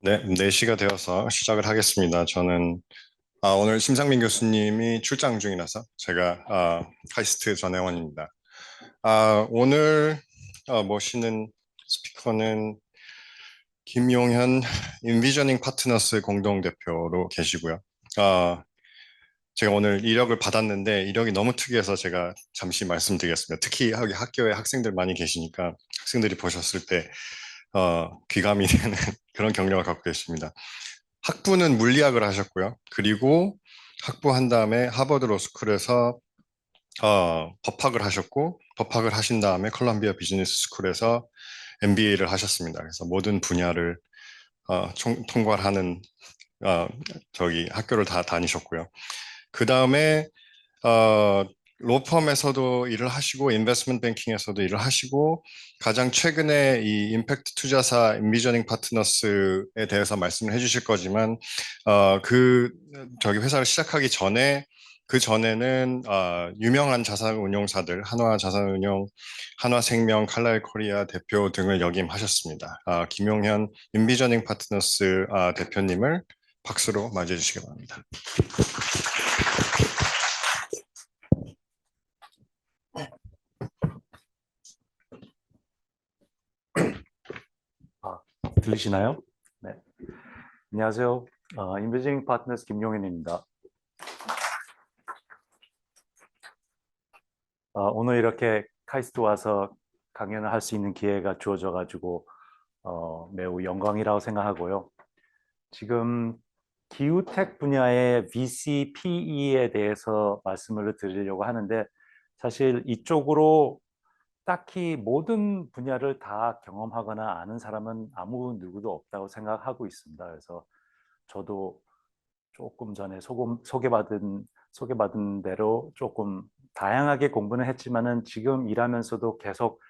네, 4시가 되어서 시작을 하겠습니다. 오늘 심상민 교수님이 출장 중이라서 제가 카이스트 전혜원입니다. 오늘 모시는 스피커는 김용현 인비저닝 파트너스 공동대표로 계시고요. 아, 제가 오늘 이력을 받았는데 이력이 너무 특이해서 제가 잠시 말씀드리겠습니다. 특히 여기 학교에 학생들 많이 계시니까 학생들이 보셨을 때 귀감이 되는 그런 경력을 갖고 계십니다. 학부는 물리학을 하셨고요. 그리고 학부한 다음에 하버드 로스쿨에서 법학을 하셨고, 법학을 하신 다음에 컬럼비아 비즈니스 스쿨에서 MBA를 하셨습니다. 그래서 모든 분야를 통괄하는 학교를 다 다니셨고요. 그 다음에 어, 로펌에서도 일을 하시고 인베스트먼트 뱅킹에서도 일을 하시고 가장 최근에 이 임팩트 투자사 인비저닝 파트너스에 대해서 말씀을 해주실 거지만 회사를 시작하기 전에 그 전에는 유명한 자산운용사들 한화자산운용, 한화생명, 칼라일 코리아 대표 등을 역임하셨습니다. 김용현 인비저닝 파트너스 대표님을 박수로 맞이해 주시기 바랍니다. 들리시나요? 네. 안녕하세요. 인베징 파트너스 김용현입니다. 오늘 이렇게 카이스트 와서 강연을 할 수 있는 기회가 주어져 가지고 매우 영광이라고 생각하고요. 지금 기후텍 분야의 VC, PE에 대해서 말씀을 드리려고 하는데 사실 이쪽으로 딱히 모든 분야를 다 경험하거나 아는 사람은 아무 누구도 없다고 생각하고 있습니다. 그래서 저도 조금 전에 소개받은 대로 조금 다양하게 공부는 했지만은 지금 일하면서도 계속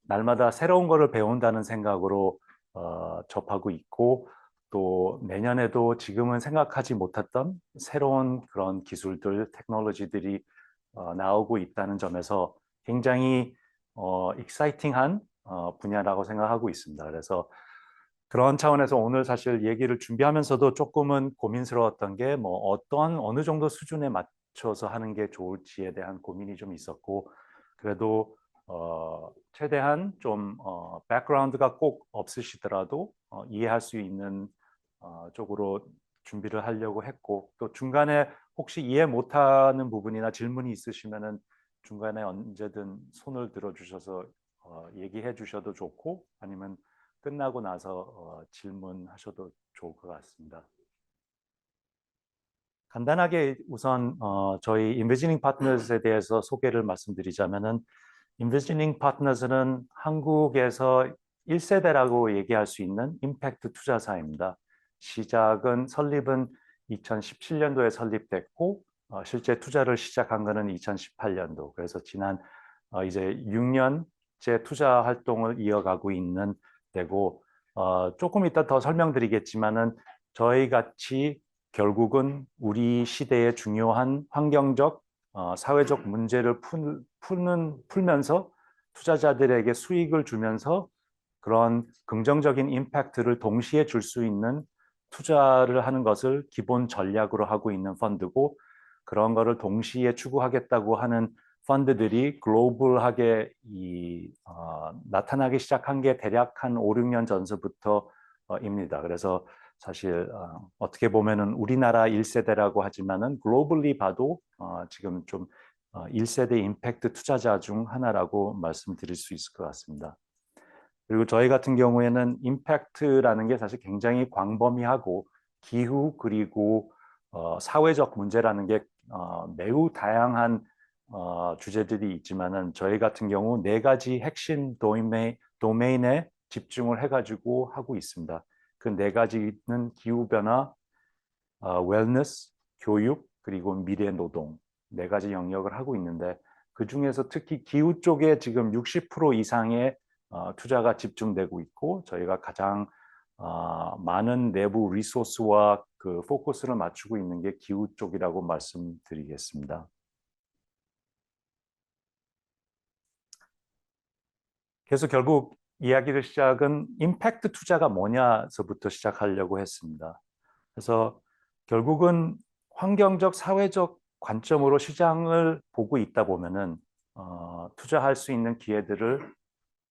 날마다 새로운 거를 배운다는 생각으로 접하고 있고 또 내년에도 지금은 생각하지 못했던 새로운 그런 기술들, 테크놀로지들이 나오고 있다는 점에서 굉장히 익사이팅한 분야라고 생각하고 있습니다. 그래서 그런 차원에서 오늘 사실 얘기를 준비하면서도 조금은 고민스러웠던 게 뭐 어느 정도 수준에 맞춰서 하는 게 좋을지에 대한 고민이 좀 있었고 그래도 최대한 좀 백그라운드가 꼭 없으시더라도 이해할 수 있는 쪽으로 준비를 하려고 했고 또 중간에 혹시 이해 못하는 부분이나 질문이 있으시면은 중간에 언제든 손을 들어주셔서 얘기해 주셔도 좋고 아니면 끝나고 나서 질문하셔도 좋을 것 같습니다. 간단하게 우선 저희 인베지닝 파트너스에 대해서 소개를 말씀드리자면은 인베지닝 파트너스는 한국에서 1세대라고 얘기할 수 있는 임팩트 투자사입니다. 설립은 2017년도에 설립됐고 실제 투자를 시작한 것은 2018년도. 그래서 지난 이제 6년째 투자 활동을 이어가고 있는 때고 조금 이따 더 설명드리겠지만은 저희 같이 결국은 우리 시대의 중요한 환경적, 사회적 문제를 풀면서 투자자들에게 수익을 주면서 그런 긍정적인 임팩트를 동시에 줄 수 있는 투자를 하는 것을 기본 전략으로 하고 있는 펀드고 그런 거를 동시에 추구하겠다고 하는 펀드들이 글로벌하게 나타나기 시작한 게 대략 한 5, 6년 전서부터입니다. 그래서 사실 어떻게 보면은 우리나라 1세대라고 하지만은 글로벌리 봐도 지금 좀 1세대 임팩트 투자자 중 하나라고 말씀드릴 수 있을 것 같습니다. 그리고 저희 같은 경우에는 임팩트라는 게 사실 굉장히 광범위하고 기후 그리고 사회적 문제라는 게 매우 다양한 주제들이 있지만은 저희 같은 경우 4가지 핵심 도메인에 집중을 해가지고 하고 있습니다. 그 4가지는 기후변화, 웰너스, 교육, 그리고 미래 노동 4가지 영역을 하고 있는데 그 중에서 특히 기후 쪽에 지금 60% 이상의 투자가 집중되고 있고 저희가 가장 많은 내부 리소스와 그 포커스를 맞추고 있는 게 기후 쪽이라고 말씀드리겠습니다. 그래서 결국 이야기를 시작은 임팩트 투자가 뭐냐서부터 시작하려고 했습니다. 그래서 결국은 환경적, 사회적 관점으로 시장을 보고 있다 보면은 투자할 수 있는 기회들을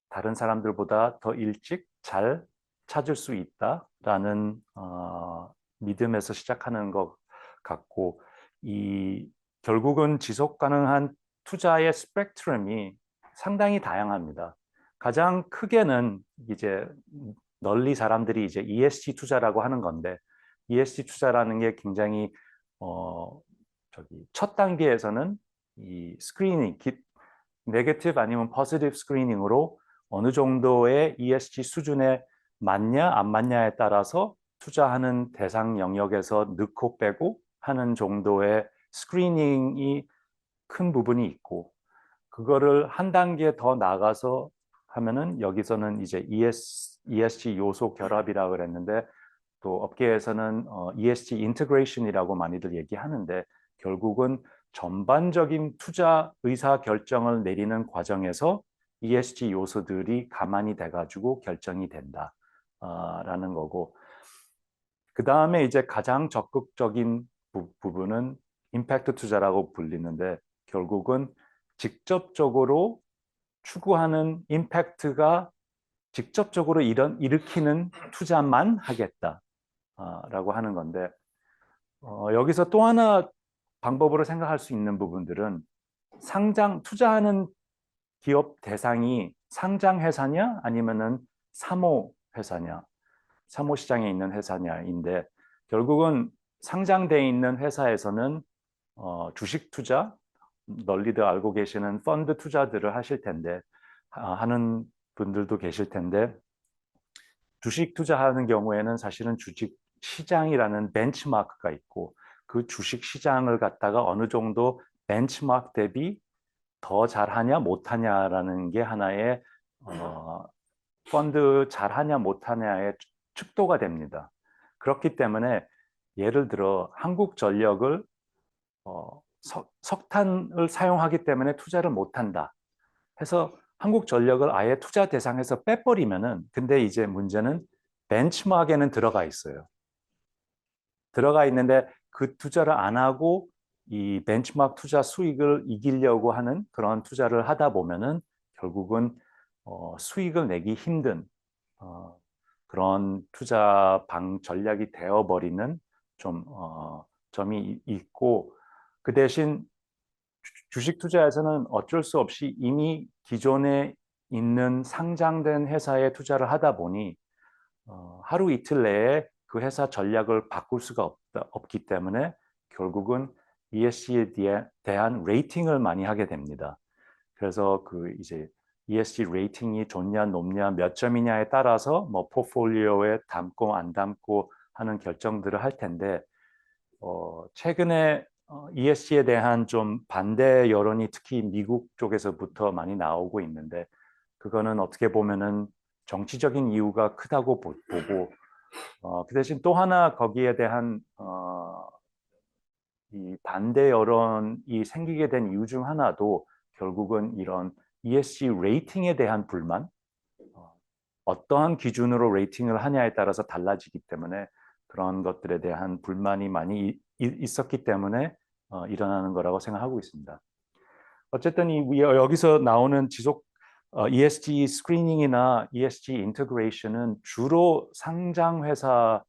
다른 사람들보다 더 일찍 잘 찾을 수 있다라는 믿음에서 시작하는 것 같고, 이 결국은 지속 가능한 투자의 스펙트럼이 상당히 다양합니다. 가장 크게는 이제 널리 사람들이 이제 ESG 투자라고 하는 건데, ESG 투자라는 게 굉장히 첫 단계에서는 이 스크리닝, 네거티브 아니면 포지티브 스크리닝으로 어느 정도의 ESG 수준에 맞냐 안 맞냐에 따라서 투자하는 대상 영역에서 넣고 빼고 하는 정도의 스크리닝이 큰 부분이 있고, 그거를 한 단계 더 나가서 하면은 여기서는 이제 ESG 요소 결합이라고 그랬는데, 또 업계에서는 ESG 인테그레이션이라고 많이들 얘기하는데, 결국은 전반적인 투자 의사 결정을 내리는 과정에서 ESG 요소들이 가만히 돼가지고 결정이 된다라는 거고, 그 다음에 이제 가장 적극적인 부분은 임팩트 투자라고 불리는데, 결국은 직접적으로 추구하는 임팩트가 직접적으로 일으키는 투자만 하겠다라고 하는 건데, 여기서 또 하나 방법으로 생각할 수 있는 부분들은, 투자하는 기업 대상이 상장 회사냐 아니면은 사모 회사냐, 사모 시장에 있는 회사냐인데, 결국은 상장돼 있는 회사에서는 주식 투자, 널리들 알고 계시는 펀드 투자들을 하실 텐데, 하는 분들도 계실 텐데, 주식 투자하는 경우에는 사실은 주식 시장이라는 벤치마크가 있고, 그 주식 시장을 갖다가 어느 정도 벤치마크 대비 더 잘하냐 못하냐라는 게 하나의 펀드 잘하냐 못하냐의 측도가 됩니다. 그렇기 때문에 예를 들어 한국전력을 석탄을 사용하기 때문에 투자를 못한다 해서 한국전력을 아예 투자 대상에서 빼버리면은, 근데 이제 문제는 벤치마크에는 들어가 있어요. 들어가 있는데 그 투자를 안 하고 이 벤치마크 투자 수익을 이기려고 하는 그런 투자를 하다 보면은 결국은 수익을 내기 힘든 그런 투자 전략이 되어버리는 점이 있고, 그 대신 주식 투자에서는 어쩔 수 없이 이미 기존에 있는 상장된 회사에 투자를 하다 보니 하루 이틀 내에 그 회사 전략을 바꿀 수가 없기 때문에 결국은 ESG에 대한 레이팅을 많이 하게 됩니다. 그래서 그 이제 ESG 레이팅이 좋냐 높냐 몇 점이냐에 따라서 뭐 포트폴리오에 담고 안 담고 하는 결정들을 할 텐데, 최근에 ESG에 대한 좀 반대 여론이 특히 미국 쪽에서부터 많이 나오고 있는데, 그거는 어떻게 보면은 정치적인 이유가 크다고 보고, 그 대신 또 하나 거기에 대한 이 반대 여론이 생기게 된 이유 중 하나도 결국은 이런 ESG 레이팅에 대한 불만, 어떠한 기준으로 레이팅을 하냐에 따라서 달라지기 때문에 그런 것들에 대한 불만이 많이 있었기 때문에 일어나는 거라고 생각하고 있습니다. 어쨌든 여기서 나오는 ESG 스크리닝이나 ESG 인테그레이션은 주로 상장 회사에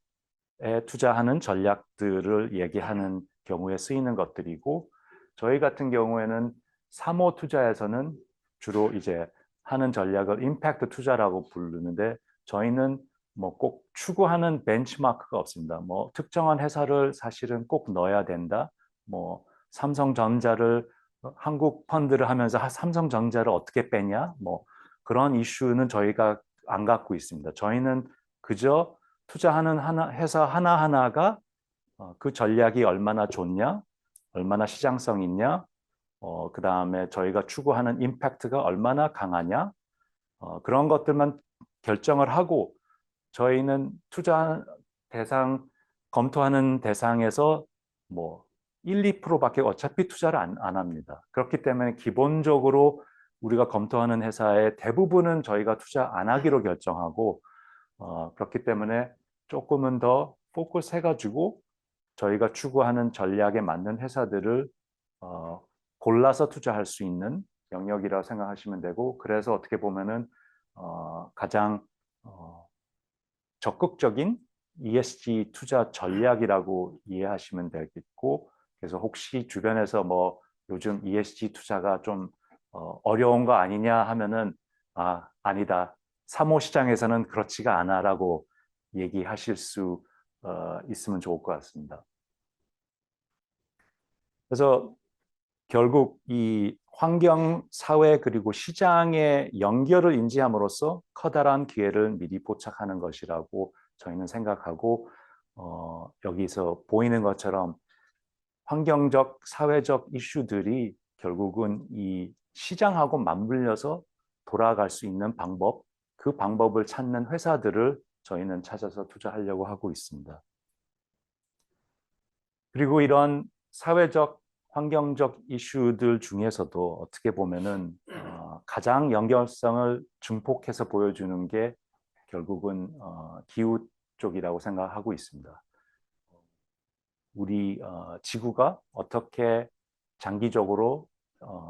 투자하는 전략들을 얘기하는 경우에 쓰이는 것들이고, 저희 같은 경우에는 사모 투자에서는 주로 이제 하는 전략을 임팩트 투자라고 부르는데, 저희는 뭐 꼭 추구하는 벤치마크가 없습니다. 뭐 특정한 회사를 사실은 꼭 넣어야 된다. 뭐 삼성전자를 한국 펀드를 하면서 삼성전자를 어떻게 빼냐, 뭐 그런 이슈는 저희가 안 갖고 있습니다. 저희는 그저 투자하는 회사 하나하나가 그 전략이 얼마나 좋냐, 얼마나 시장성 있냐, 그 다음에 저희가 추구하는 임팩트가 얼마나 강하냐, 그런 것들만 결정을 하고, 저희는 검토하는 대상에서 뭐 1, 2%밖에 어차피 투자를 안 합니다. 그렇기 때문에 기본적으로 우리가 검토하는 회사의 대부분은 저희가 투자 안 하기로 결정하고 그렇기 때문에 조금은 더 포커스 해가지고 저희가 추구하는 전략에 맞는 회사들을 골라서 투자할 수 있는 영역이라고 생각하시면 되고 그래서 어떻게 보면은 가장 적극적인 ESG 투자 전략이라고 이해하시면 되겠고 그래서 혹시 주변에서 뭐 요즘 ESG 투자가 좀 어려운 거 아니냐 하면은 아니다. 사모시장에서는 그렇지가 않아라고 얘기하실 수 있으면 좋을 것 같습니다. 그래서 결국 이 환경, 사회 그리고 시장의 연결을 인지함으로써 커다란 기회를 미리 포착하는 것이라고 저희는 생각하고 여기서 보이는 것처럼 환경적, 사회적 이슈들이 결국은 이 시장하고 맞물려서 돌아갈 수 있는 방법, 그 방법을 찾는 회사들을 저희는 찾아서 투자하려고 하고 있습니다. 그리고 이런 사회적, 환경적 이슈들 중에서도 어떻게 보면은 가장 연결성을 증폭해서 보여주는 게 결국은 기후 쪽이라고 생각하고 있습니다. 우리 지구가 어떻게 장기적으로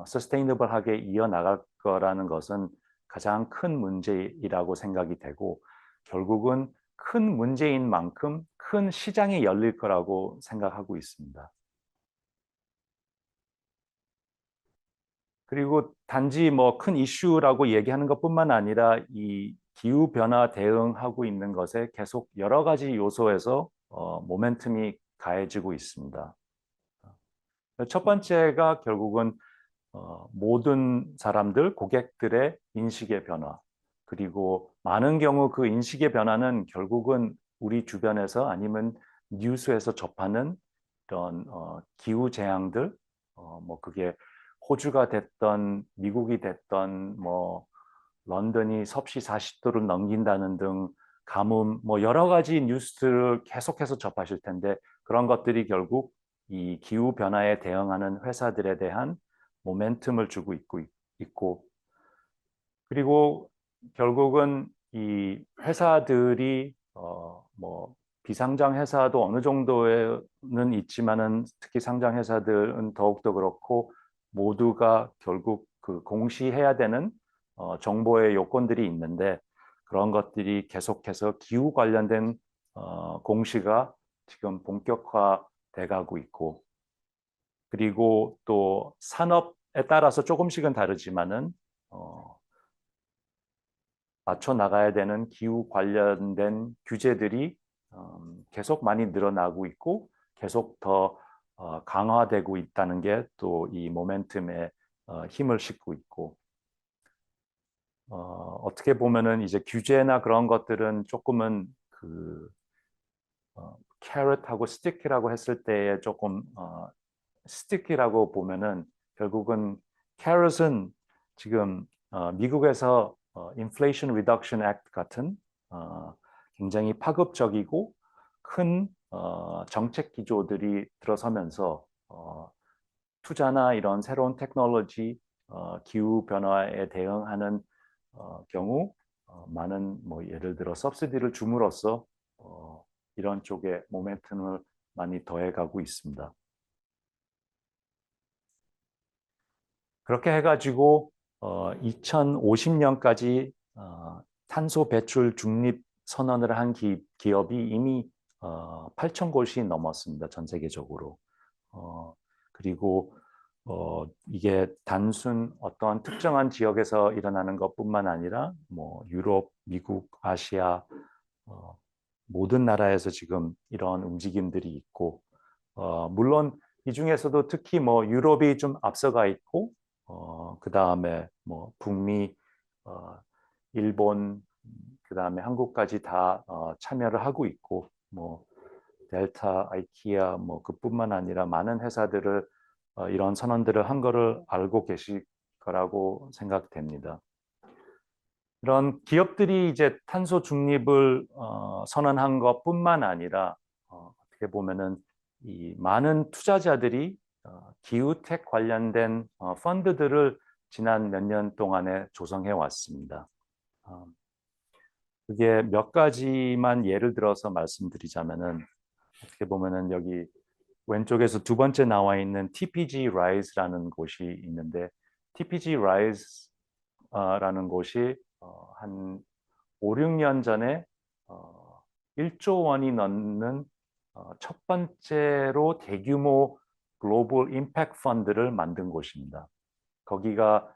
서스테이너블하게 이어나갈 거라는 것은 가장 큰 문제이라고 생각이 되고 결국은 큰 문제인 만큼 큰 시장이 열릴 거라고 생각하고 있습니다. 그리고 단지 뭐 큰 이슈라고 얘기하는 것뿐만 아니라 이 기후 변화 대응하고 있는 것에 계속 여러 가지 요소에서 모멘텀이 가해지고 있습니다. 첫 번째가 결국은 모든 사람들, 고객들의 인식의 변화. 그리고 많은 경우 그 인식의 변화는 결국은 우리 주변에서 아니면 뉴스에서 접하는 이런 기후 재앙들, 뭐 그게 호주가 됐던 미국이 됐던 뭐 런던이 섭씨 40도를 넘긴다는 등 가뭄 뭐 여러 가지 뉴스를 계속해서 접하실 텐데 그런 것들이 결국 이 기후 변화에 대응하는 회사들에 대한 모멘텀을 주고 있고 그리고 결국은 이 회사들이 뭐 비상장 회사도 어느 정도는 있지만은 특히 상장 회사들은 더욱더 그렇고 모두가 결국 그 공시해야 되는 정보의 요건들이 있는데 그런 것들이 계속해서 기후 관련된 공시가 지금 본격화돼 가고 있고 그리고 또 산업에 따라서 조금씩은 다르지만은 맞춰 나가야 되는 기후 관련된 규제들이 계속 많이 늘어나고 있고 계속 더 강화되고 있다는 게 또 이 모멘텀에 힘을 싣고 있고 어떻게 보면은 이제 규제나 그런 것들은 조금은 그 캐럿하고 스티키라고 했을 때에 조금 스티키라고 보면은 결국은 캐럿은 지금 미국에서 Inflation Reduction Act 같은 굉장히 파급적이고 큰 정책 기조들이 들어서면서 투자나 이런 새로운 테크놀로지, 기후 변화에 대응하는 경우 많은 뭐 예를 들어 서브시디를 줌으로써 이런 쪽에 모멘텀을 많이 더해가고 있습니다. 그렇게 해가지고 2050년까지 탄소 배출 중립 선언을 한 기업이 이미 8천 곳이 넘었습니다. 전 세계적으로. 그리고 이게 단순 어떠한 특정한 지역에서 일어나는 것뿐만 아니라 뭐 유럽, 미국, 아시아 모든 나라에서 지금 이런 움직임들이 있고 물론 이 중에서도 특히 뭐 유럽이 좀 앞서가 있고 그 다음에 뭐 북미, 일본, 그 다음에 한국까지 다 참여를 하고 있고 뭐 델타, 아이키아 뭐 그뿐만 아니라 많은 회사들을 이런 선언들을 한 거를 알고 계실 거라고 생각됩니다. 이런 기업들이 이제 탄소 중립을 선언한 것뿐만 아니라 어떻게 보면은 이 많은 투자자들이 기후텍 관련된 펀드들을 지난 몇 년 동안에 조성해 왔습니다. 그게 몇 가지만 예를 들어서 말씀드리자면은 어떻게 보면은 여기 왼쪽에서 두 번째 나와 있는 TPG Rise라는 곳이 있는데 TPG Rise라는 곳이 한 5, 6년 전에 1조 원이 넘는 첫 번째로 대규모 글로벌 임팩트 펀드를 만든 곳입니다. 거기가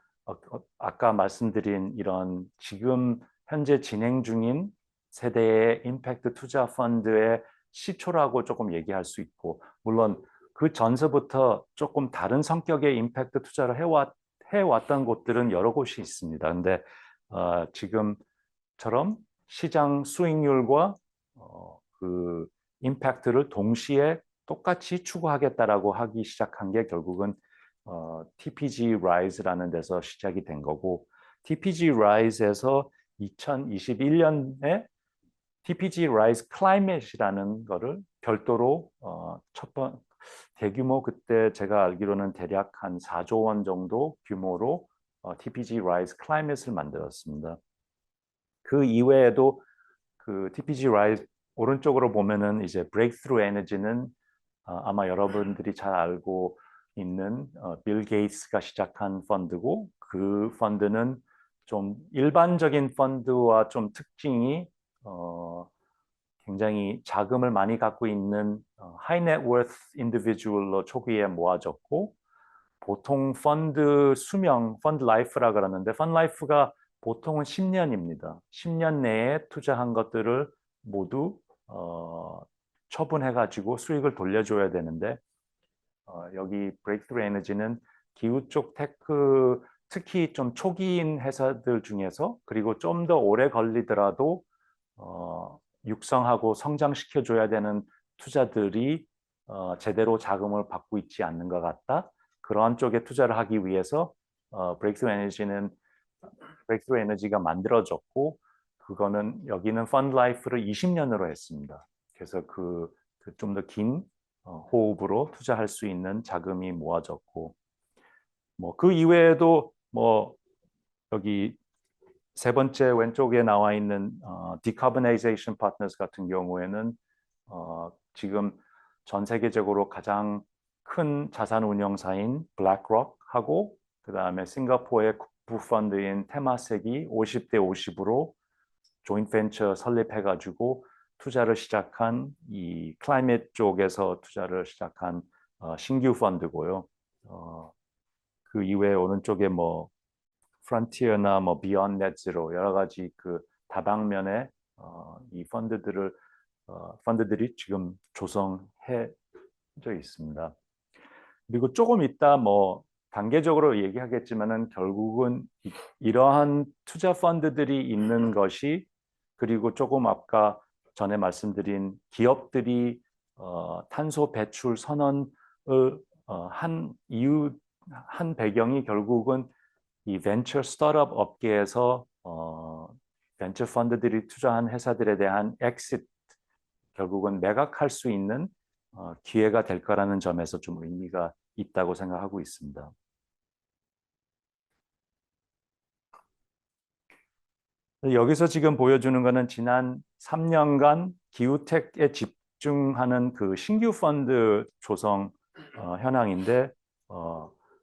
아까 말씀드린 이런 지금 현재 진행 중인 세대의 임팩트 투자 펀드의 시초라고 조금 얘기할 수 있고, 물론 그 전서부터 조금 다른 성격의 임팩트 투자를 해왔던 곳들은 여러 곳이 있습니다. 근데 지금처럼 시장 수익률과 그 임팩트를 동시에 똑같이 추구하겠다라고 하기 시작한 게 결국은 TPG Rise라는 데서 시작이 된 거고, TPG Rise에서 2021년에 TPG Rise Climate이라는 거를 별도로 대규모, 그때 제가 알기로는 대략 한 4조 원 정도 규모로 TPG Rise Climate을 만들었습니다. 그 이외에도 그 TPG Rise 오른쪽으로 보면은 이제 Breakthrough Energy는 아마 여러분들이 잘 알고 있는 빌 게이츠가 시작한 펀드고, 그 펀드는 좀 일반적인 펀드와 좀 특징이 굉장히 자금을 많이 갖고 있는 하이 넷워스 인디비주얼로 초기에 모아졌고, 보통 펀드 수명, 펀드 라이프라 그러는데 펀드 라이프가 보통은 10년입니다. 10년 내에 투자한 것들을 모두 처분해가지고 수익을 돌려줘야 되는데 여기 브레이크스루 에너지는 기후 쪽 테크, 특히 좀 초기인 회사들 중에서, 그리고 좀 더 오래 걸리더라도 육성하고 성장시켜줘야 되는 투자들이 제대로 자금을 받고 있지 않는 것 같다. 그러한 쪽에 투자를 하기 위해서 브레이크스루 에너지가 만들어졌고, 그거는 여기는 펀드 라이프를 20년으로 했습니다. 그래서 좀 더 긴 호흡으로 투자할 수 있는 자금이 모아졌고, 뭐 그 이외에도 뭐 여기 세 번째 왼쪽에 나와 있는 Decarbonization Partners 같은 경우에는 지금 전 세계적으로 가장 큰 자산 운용사인 블랙록하고 그다음에 싱가포르의 국부 펀드인 테마섹이 50대 50으로 조인트 벤처 설립해가지고 투자를 시작한 이 클라이밋 쪽에서 투자를 시작한 신규 펀드고요. 그 이외에 오른쪽에 뭐 프론티어나 뭐 비욘드 넷 제로 여러 가지 그 다방면에 이 펀드들이 지금 조성해져 있습니다. 그리고 조금 이따 뭐 단계적으로 얘기하겠지만은 결국은 이러한 투자 펀드들이 있는 것이, 그리고 조금 아까 전에 말씀드린 기업들이 탄소 배출 선언을 한 배경이 결국은 이 벤처 스타트업 업계에서 벤처 펀드들이 투자한 회사들에 대한 엑시트, 결국은 매각할 수 있는 기회가 될 거라는 점에서 좀 의미가 있다고 생각하고 있습니다. 여기서 지금 보여주는 것은 지난 3년간 기후텍에 집중하는 그 신규 펀드 조성 현황인데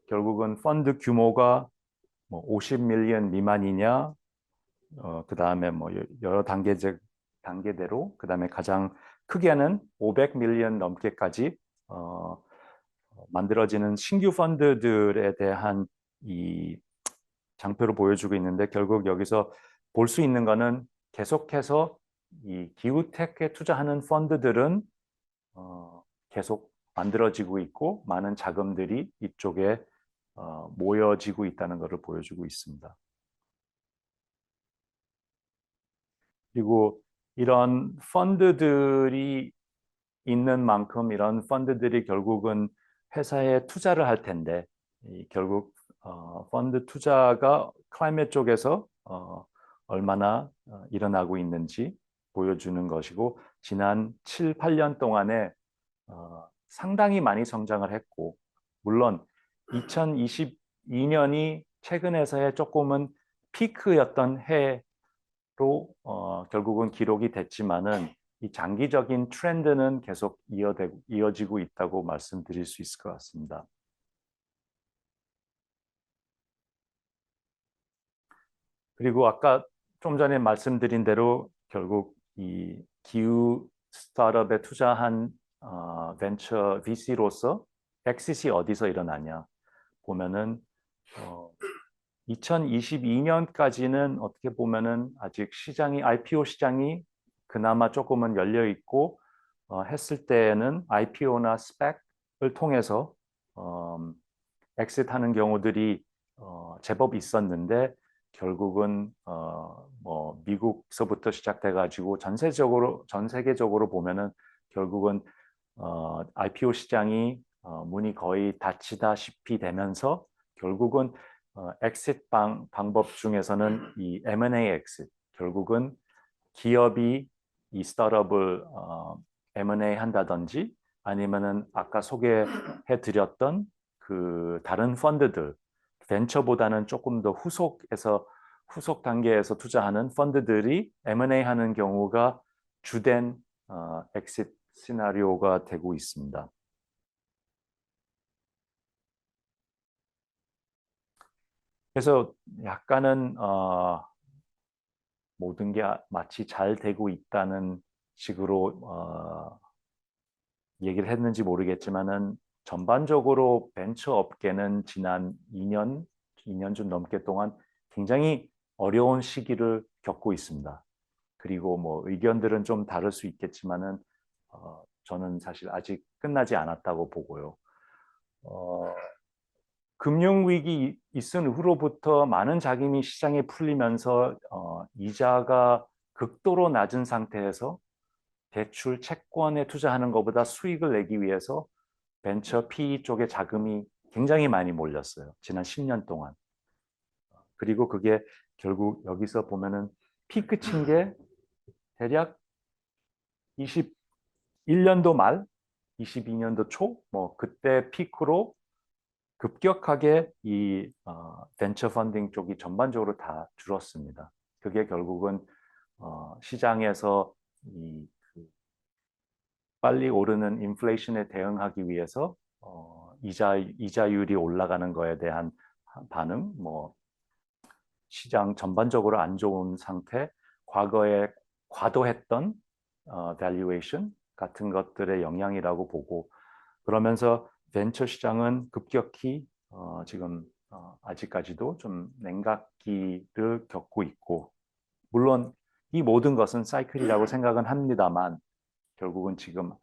결국은 펀드 규모가 뭐 50밀리언 미만이냐, 그 다음에 뭐 여러 단계대로, 그 다음에 가장 크게는 500밀리언 넘게까지 만들어지는 신규 펀드들에 대한 이 장표를 보여주고 있는데, 결국 여기서 볼 수 있는 거는 계속해서 이 기후텍에 투자하는 펀드들은 계속 만들어지고 있고 많은 자금들이 이쪽에 모여지고 있다는 것을 보여주고 있습니다. 그리고 이런 펀드들이 있는 만큼 이런 펀드들이 결국은 회사에 투자를 할 텐데, 결국 펀드 투자가 클라이밋 쪽에서 얼마나 일어나고 있는지 보여주는 것이고, 지난 7, 8년 동안에 상당히 많이 성장을 했고, 물론 2022년이 최근에서의 조금은 피크였던 해로 결국은 기록이 됐지만은 이 장기적인 트렌드는 계속 이어지고 있다고 말씀드릴 수 있을 것 같습니다. 그리고 아까 좀 전에 말씀드린 대로 결국 이 기후 스타트업에 투자한 벤처 VC로서 엑싯이 어디서 일어나냐 보면은 2022년까지는 어떻게 보면은 아직 시장이 IPO 시장이 그나마 조금은 열려 있고 했을 때에는 IPO나 스펙을 통해서 엑싯하는 경우들이 제법 있었는데 결국은 뭐 미국서부터 시작돼 가지고 전 세계적으로 보면은 결국은 IPO 시장이 문이 거의 닫히다시피 되면서 결국은 엑싯 방법 중에서는 이 M&A 엑싯 결국은 기업이 이 스타트업을 M&A 한다든지 아니면은 아까 소개해 드렸던 그 다른 펀드들 벤처보다는 조금 더 후속 단계에서 투자하는 펀드들이 M&A 하는 경우가 주된 엑싯 시나리오가 되고 있습니다. 그래서 약간은 모든 게 마치 잘 되고 있다는 식으로 얘기를 했는지 모르겠지만은 전반적으로 벤처 업계는 지난 2년 좀 넘게 동안 굉장히 어려운 시기를 겪고 있습니다. 그리고 뭐 의견들은 좀 다를 수 있겠지만은 저는 사실 아직 끝나지 않았다고 보고요. 금융위기 있은 후로부터 많은 자금이 시장에 풀리면서 이자가 극도로 낮은 상태에서 대출 채권에 투자하는 것보다 수익을 내기 위해서 벤처 PE 쪽에 자금이 굉장히 많이 몰렸어요. 지난 10년 동안. 그리고 그게 결국 여기서 보면은 피크 친 게 대략 21년도 말, 22년도 초, 뭐 그때 피크로 급격하게 이 벤처 펀딩 쪽이 전반적으로 다 줄었습니다. 그게 결국은 시장에서 그 빨리 오르는 인플레이션에 대응하기 위해서 이자율이 올라가는 거에 대한 반응, 뭐 시장 전반적으로 안 좋은 상태, 과거에 과도했던 밸류에이션 같은 것들의 영향이라고 보고 그러면서 벤처 시장은 급격히 지금 아직까지도 좀 냉각기를 겪고 있고 물론 이 모든 것은 사이클이라고 생각은 합니다만 결국은 지금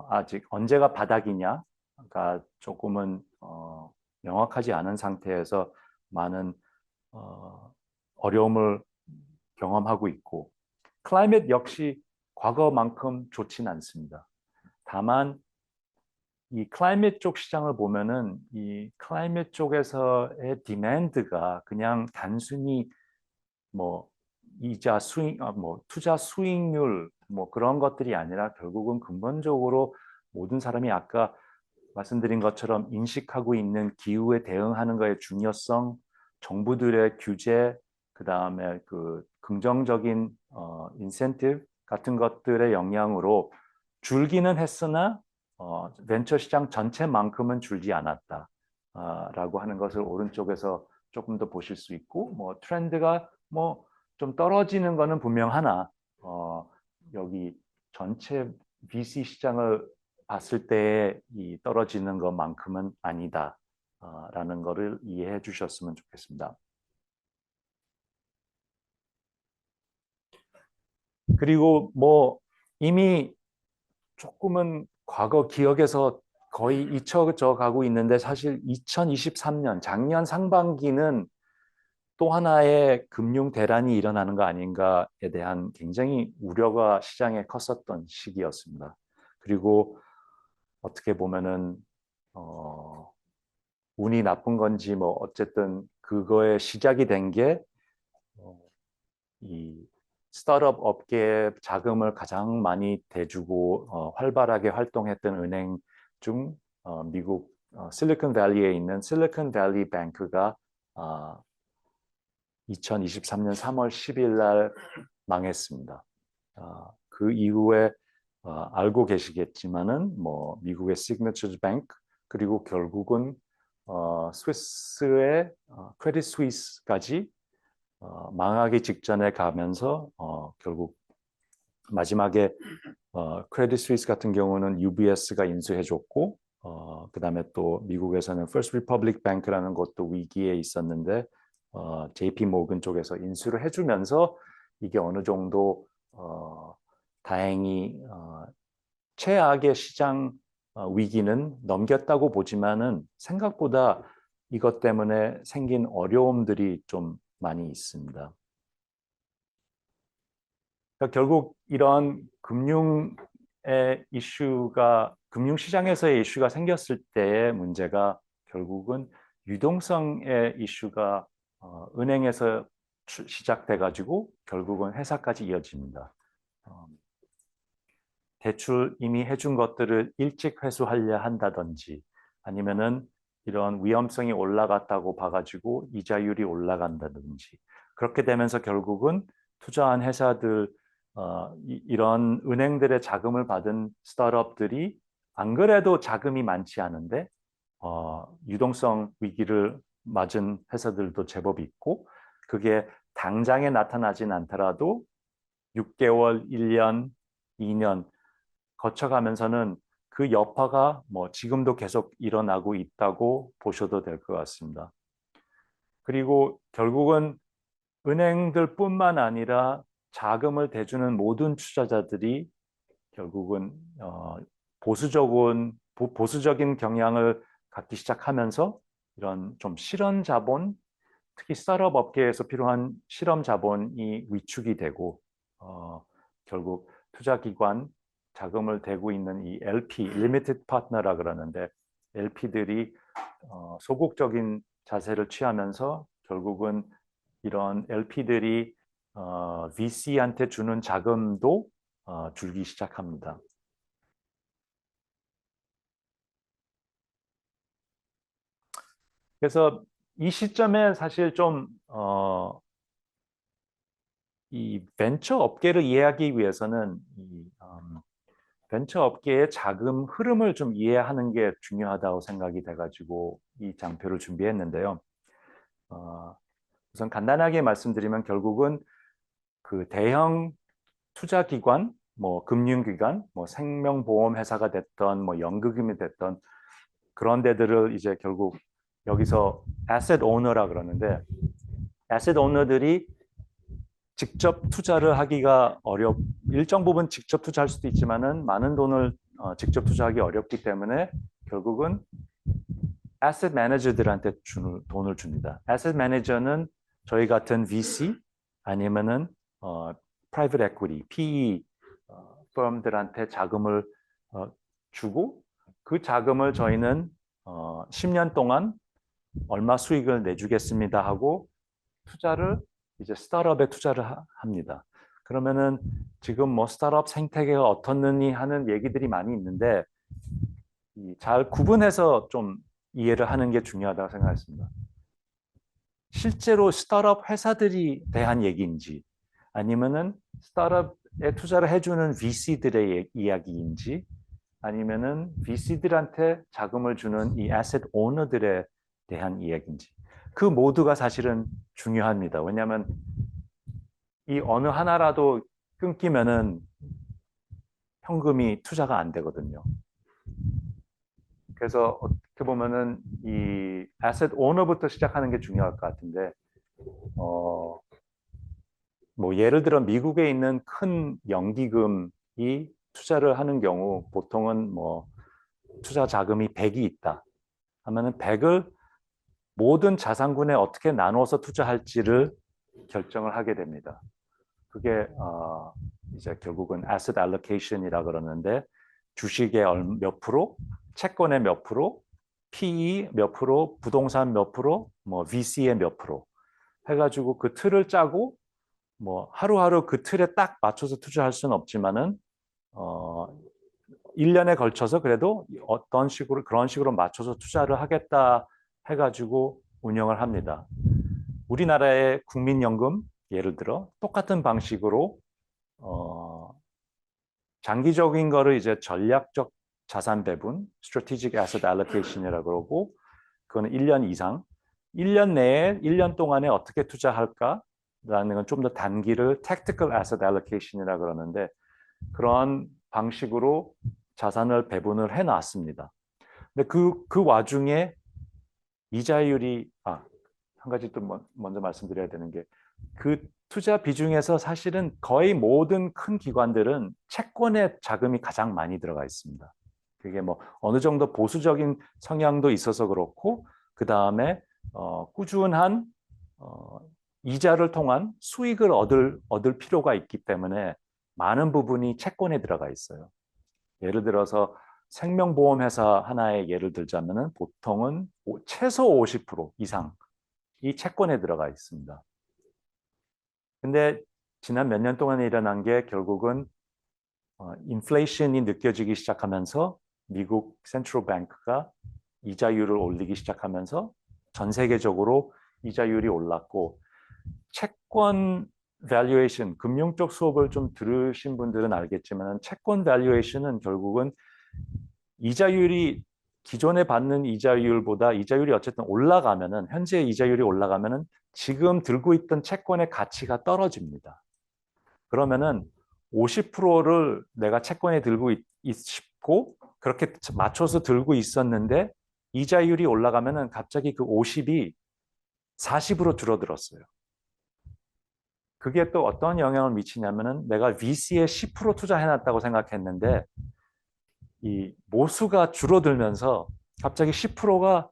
아직 언제가 바닥이냐가 조금은 명확하지 않은 상태에서 많은 어려움을 경험하고 있고 클라이밋 역시 과거만큼 좋지는 않습니다. 다만 이 클라이밋 쪽 시장을 보면은 이 클라이밋 쪽에서의 디맨드가 그냥 단순히 뭐 이자 수익, 뭐 투자 수익률 뭐 그런 것들이 아니라 결국은 근본적으로 모든 사람이 아까 말씀드린 것처럼 인식하고 있는 기후에 대응하는 것의 중요성, 정부들의 규제, 그 다음에 그 긍정적인 인센티브 같은 것들의 영향으로 줄기는 했으나 벤처 시장 전체만큼은 줄지 않았다. 라고 하는 것을 오른쪽에서 조금 더 보실 수 있고, 뭐 트렌드가 뭐 좀 떨어지는 것은 분명하나 여기 전체 VC 시장을 봤을 때 이 떨어지는 것만큼은 아니다. 라는 것을 이해해 주셨으면 좋겠습니다. 그리고 뭐 이미 조금은 과거 기억에서 거의 잊혀져 가고 있는데 사실 2023년 작년 상반기는 또 하나의 금융 대란이 일어나는 거 아닌가에 대한 굉장히 우려가 시장에 컸었던 시기였습니다. 그리고 어떻게 보면은 운이 나쁜 건지 뭐 어쨌든 그거의 시작이 된 게 이 스타트업 업계에 자금을 가장 많이 대주고 활발하게 활동했던 은행 중 미국 실리콘밸리에 있는 실리콘밸리 뱅크가 아, 2023년 3월 10일 날 망했습니다. 그 이후에 알고 계시겠지만은 뭐 미국의 시그니처 뱅크 그리고 결국은 스위스의 크레딧 스위스까지 망하기 직전에 가면서 결국 마지막에 크레딧 스위스 같은 경우는 UBS가 인수해줬고 그다음에 또 미국에서는 First Republic Bank라는 것도 위기에 있었는데 JP 모건 쪽에서 인수를 해주면서 이게 어느 정도 다행히 최악의 시장 위기는 넘겼다고 보지만은 생각보다 이것 때문에 생긴 어려움들이 좀 많이 있습니다. 그러니까 결국 이런 금융시장에서의 이슈가 생겼을 때의 문제가 결국은 유동성의 이슈가 은행에서 시작돼 가지고 결국은 회사까지 이어집니다. 대출 이미 해준 것들을 일찍 회수하려 한다든지 아니면은 이런 위험성이 올라갔다고 봐가지고 이자율이 올라간다든지 그렇게 되면서 결국은 투자한 회사들 이런 은행들의 자금을 받은 스타트업들이 안 그래도 자금이 많지 않은데 유동성 위기를 맞은 회사들도 제법 있고 그게 당장에 나타나진 않더라도 6개월, 1년, 2년 거쳐가면서는 그 여파가 뭐 지금도 계속 일어나고 있다고 보셔도 될 것 같습니다. 그리고 결국은 은행들뿐만 아니라 자금을 대주는 모든 투자자들이 결국은 보수적인 경향을 갖기 시작하면서 이런 좀 실험 자본, 특히 스타트업 업계에서 필요한 실험 자본이 위축이 되고 결국 투자기관 자금을 대고 있는 이 LP, Limited Partner라 그러는데 LP들이 소극적인 자세를 취하면서 결국은 이런 LP들이 VC한테 주는 자금도 줄기 시작합니다. 그래서 이 시점에 사실 좀 이 벤처 업계를 이해하기 위해서는 벤처 업계의 자금 흐름을 좀 이해하는 게 중요하다고 생각이 돼가지고 이 장표를 준비했는데요. 우선 간단하게 말씀드리면 결국은 그 대형 투자기관, 뭐 금융기관, 뭐 생명보험회사가 됐던 뭐 연극임이 됐던 그런 데들을 이제 결국 여기서 asset owner라 그러는데 asset owner들이 직접 투자를 하기가 일정 부분 직접 투자할 수도 있지만은 많은 돈을 직접 투자하기 어렵기 때문에 결국은 asset manager들한테 돈을 줍니다. asset manager는 저희 같은 VC 아니면은 private equity, PE firm들한테 자금을 주고 그 자금을 저희는 10년 동안 얼마 수익을 내주겠습니다 하고 투자를 이제 스타트업에 투자를 합니다. 그러면은 지금 뭐 스타트업 생태계가 어떻느니 하는 얘기들이 많이 있는데 잘 구분해서 좀 이해를 하는 게 중요하다고 생각했습니다. 실제로 스타트업 회사들이 대한 얘기인지 아니면은 스타트업에 투자를 해주는 VC들의 이야기인지 아니면은 VC들한테 자금을 주는 이 애셋 오너들에 대한 이야기인지 그 모두가 사실은 중요합니다. 왜냐하면 이 어느 하나라도 끊기면은 현금이 투자가 안 되거든요. 그래서 어떻게 보면은 이 애셋 오너부터 시작하는 게 중요할 것 같은데 뭐 예를 들어 미국에 있는 큰 연기금이 투자를 하는 경우 보통은 뭐 투자 자금이 100이 있다 하면은 100을 모든 자산군에 어떻게 나눠서 투자할지를 결정을 하게 됩니다. 그게 이제 결국은 asset allocation이라 그러는데 주식의 몇 프로, 채권의 몇 프로, PE 몇 프로, 부동산 몇 프로, 뭐 VC의 몇 프로 해가지고 그 틀을 짜고 뭐 하루하루 그 틀에 딱 맞춰서 투자할 수는 없지만은 1년에 걸쳐서 그래도 어떤 식으로 그런 식으로 맞춰서 투자를 하겠다 해가지고 운영을 합니다. 우리나라의 국민연금 예를 들어 똑같은 방식으로 장기적인 거를 이제 전략적 자산 배분, strategic asset allocation이라고 그러고 그거는 1년 이상, 1년 내에 1년 동안에 어떻게 투자할까라는 건 좀 더 단기를 tactical asset allocation이라고 그러는데 그런 방식으로 자산을 배분을 해놨습니다. 근데 그 와중에 이자율이 한 가지 또 먼저 말씀드려야 되는 게 그 투자 비중에서 사실은 거의 모든 큰 기관들은 채권에 자금이 가장 많이 들어가 있습니다. 그게 뭐 어느 정도 보수적인 성향도 있어서 그렇고 그 다음에 꾸준한 이자를 통한 수익을 얻을 필요가 있기 때문에 많은 부분이 채권에 들어가 있어요. 예를 들어서 생명보험회사 하나의 예를 들자면은 보통은 최소 50% 이상 이 채권에 들어가 있습니다. 근데 지난 몇 년 동안 일어난 게 결국은 인플레이션이 느껴지기 시작하면서 미국 센트럴 뱅크가 이자율을 올리기 시작하면서 전 세계적으로 이자율이 올랐고 채권 밸류에이션, 금융 쪽 수업을 좀 들으신 분들은 알겠지만 채권 밸류에이션은 결국은 이자율이 기존에 받는 이자율보다 이자율이 어쨌든 올라가면은 현재 이자율이 올라가면은 지금 들고 있던 채권의 가치가 떨어집니다. 그러면은 50%를 내가 채권에 들고 있고 그렇게 맞춰서 들고 있었는데 이자율이 올라가면은 갑자기 그 50이 40으로 줄어들었어요. 그게 또 어떤 영향을 미치냐면은 내가 VC에 10% 투자해놨다고 생각했는데 이 모수가 줄어들면서 갑자기 10%가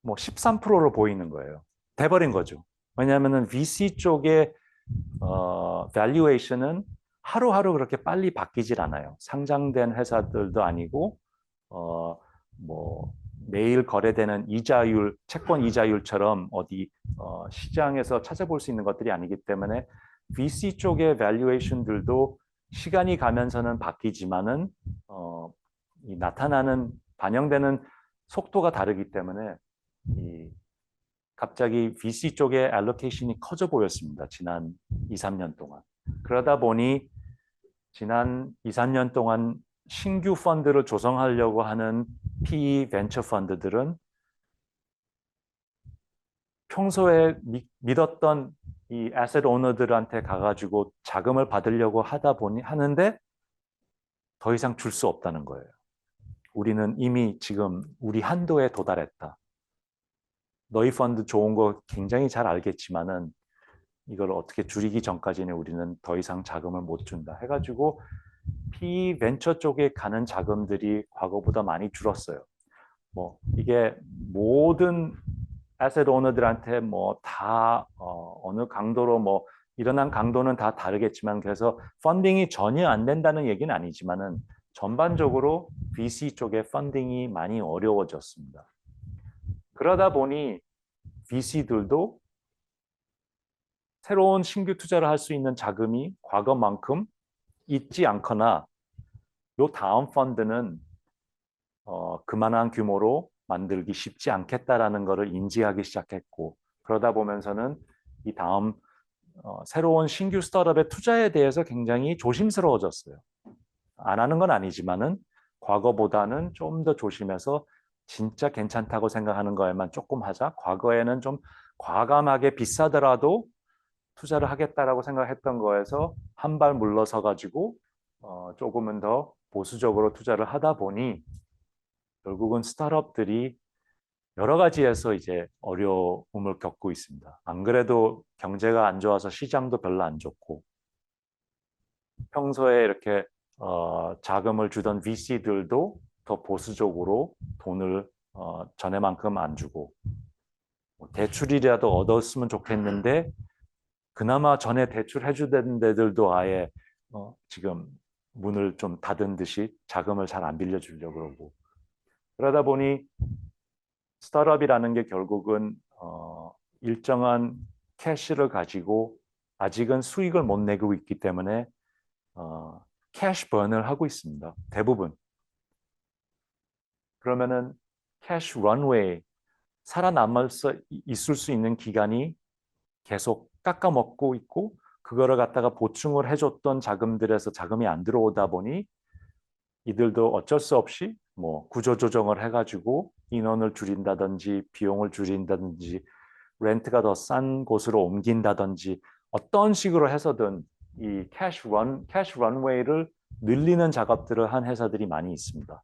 뭐 13%로 보이는 거예요. 돼버린 거죠. 왜냐하면 VC 쪽의 valuation은 하루하루 그렇게 빨리 바뀌질 않아요. 상장된 회사들도 아니고 뭐 매일 거래되는 이자율, 채권 이자율처럼 어디 시장에서 찾아볼 수 있는 것들이 아니기 때문에 VC 쪽의 valuation들도 시간이 가면서는 바뀌지만은 이 나타나는 반영되는 속도가 다르기 때문에 이 갑자기 VC 쪽의 알로케이션이 커져 보였습니다. 지난 2, 3년 동안. 그러다 보니 지난 2, 3년 동안 신규 펀드를 조성하려고 하는 PE 벤처 펀드들은 평소에 믿었던 이 애셋 오너들한테 가가지고 자금을 받으려고 하는데 더 이상 줄 수 없다는 거예요. 우리는 이미 지금 우리 한도에 도달했다. 너희 펀드 좋은 거 굉장히 잘 알겠지만은 이걸 어떻게 줄이기 전까지는 우리는 더 이상 자금을 못 준다 해가지고 PE 벤처 쪽에 가는 자금들이 과거보다 많이 줄었어요. 뭐 이게 모든 애셋 오너들한테 뭐 다 어느 강도로 뭐 일어난 강도는 다 다르겠지만 그래서 펀딩이 전혀 안 된다는 얘기는 아니지만은 전반적으로 VC 쪽의 펀딩이 많이 어려워졌습니다. 그러다 보니 VC들도 새로운 신규 투자를 할 수 있는 자금이 과거만큼 있지 않거나 요 다음 펀드는 그만한 규모로 만들기 쉽지 않겠다라는 것을 인지하기 시작했고 그러다 보면서는 이 다음 새로운 신규 스타트업의 투자에 대해서 굉장히 조심스러워졌어요. 안 하는 건 아니지만은 과거보다는 좀 더 조심해서 진짜 괜찮다고 생각하는 거에만 조금 하자. 과거에는 좀 과감하게 비싸더라도 투자를 하겠다라고 생각했던 거에서 한 발 물러서 가지고 조금은 더 보수적으로 투자를 하다 보니 결국은 스타트업들이 여러 가지에서 이제 어려움을 겪고 있습니다. 안 그래도 경제가 안 좋아서 시장도 별로 안 좋고 평소에 이렇게 자금을 주던 VC들도 더 보수적으로 돈을 전에만큼 안 주고 대출이라도 얻었으면 좋겠는데 그나마 전에 대출해 주던 데들도 아예 지금 문을 좀 닫은 듯이 자금을 잘 안 빌려주려고 그러고 그러다 보니 스타트업이라는 게 결국은 일정한 캐시를 가지고 아직은 수익을 못 내고 있기 때문에 캐시 번을 하고 있습니다. 대부분. 그러면은 캐시 런웨이 살아남을 수 있을 수 있는 기간이 계속 깎아먹고 있고 그거를 갖다가 보충을 해줬던 자금들에서 자금이 안 들어오다 보니 이들도 어쩔 수 없이 뭐 구조조정을 해가지고 인원을 줄인다든지 비용을 줄인다든지 렌트가 더 싼 곳으로 옮긴다든지 어떤 식으로 해서든 이 캐시 런웨이를 늘리는 작업들을 한 회사들이 많이 있습니다.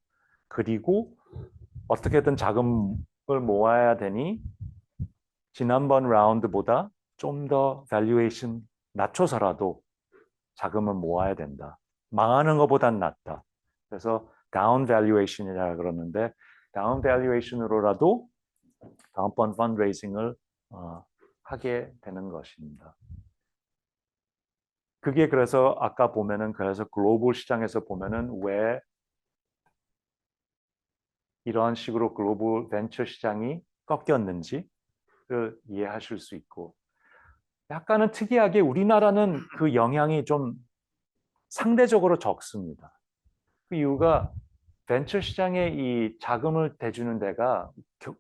그리고 어떻게든 자금을 모아야 되니 지난번 라운드보다 좀 더 밸류에이션 낮춰서라도 자금을 모아야 된다. 망하는 것보단 낫다. 그래서 다운 밸류에이션이라 그러는데 다운 밸류에이션으로라도 다음번 펀드레이징을 하게 되는 것입니다. 그게 그래서 아까 보면은 그래서 글로벌 시장에서 보면은 왜 이런 식으로 글로벌 벤처 시장이 꺾였는지를 이해하실 수 있고 약간은 특이하게 우리나라는 그 영향이 좀 상대적으로 적습니다. 그 이유가 벤처 시장에 이 자금을 대주는 데가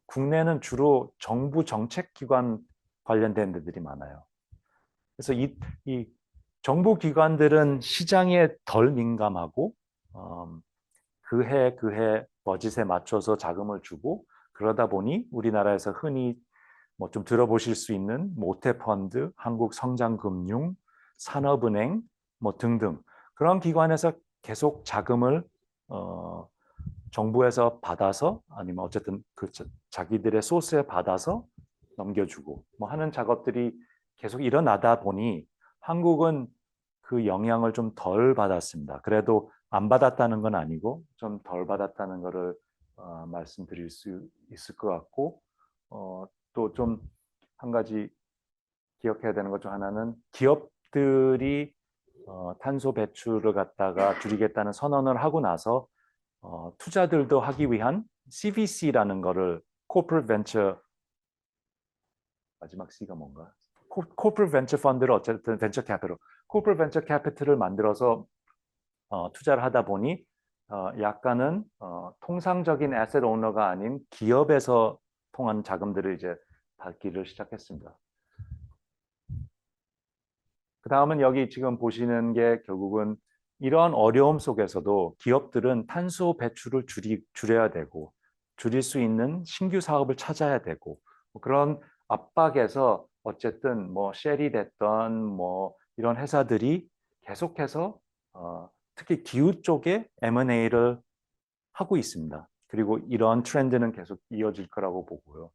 국내는 주로 정부 정책기관 관련된 데들이 많아요. 그래서 이 정부 기관들은 시장에 덜 민감하고 그해 버짓에 맞춰서 자금을 주고 그러다 보니 우리나라에서 흔히 뭐 좀 들어보실 수 있는 모태펀드, 한국성장금융, 산업은행 뭐 등등 그런 기관에서 계속 자금을 정부에서 받아서 아니면 어쨌든 그 자기들의 소스에 받아서 넘겨주고 뭐 하는 작업들이 계속 일어나다 보니 한국은 그 영향을 좀 덜 받았습니다. 그래도 안 받았다는 건 아니고 좀 덜 받았다는 거를 말씀드릴 수 있을 것 같고 또 좀 한 가지 기억해야 되는 것 중 하나는 기업들이 탄소 배출을 갖다가 줄이겠다는 선언을 하고 나서 투자들도 하기 위한 CVC라는 거를 Corporate Venture 마지막 C가 뭔가? Corporate Venture Fund를 어쨌든 벤처 캐피털, Corporate Venture Capital을 만들어서 투자를 하다 보니 약간은 통상적인 에셋 오너가 아닌 기업에서 통한 자금들을 이제 받기를 시작했습니다. 그 다음은 여기 지금 보시는 게 결국은 이런 어려움 속에서도 기업들은 탄소 배출을 줄여야 되고 줄일 수 있는 신규 사업을 찾아야 되고 뭐 그런 압박에서 어쨌든 뭐 쉘이 됐던 뭐 이런 회사들이 계속해서 특히 기후 쪽에 M&A를 하고 있습니다. 그리고 이런 트렌드는 계속 이어질 거라고 보고요.